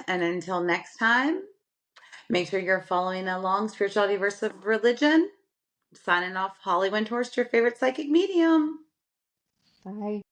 And until next time, make sure you're following along Spirituality versus Religion. Signing off, Hollie Windhorst, your favorite psychic medium. Bye.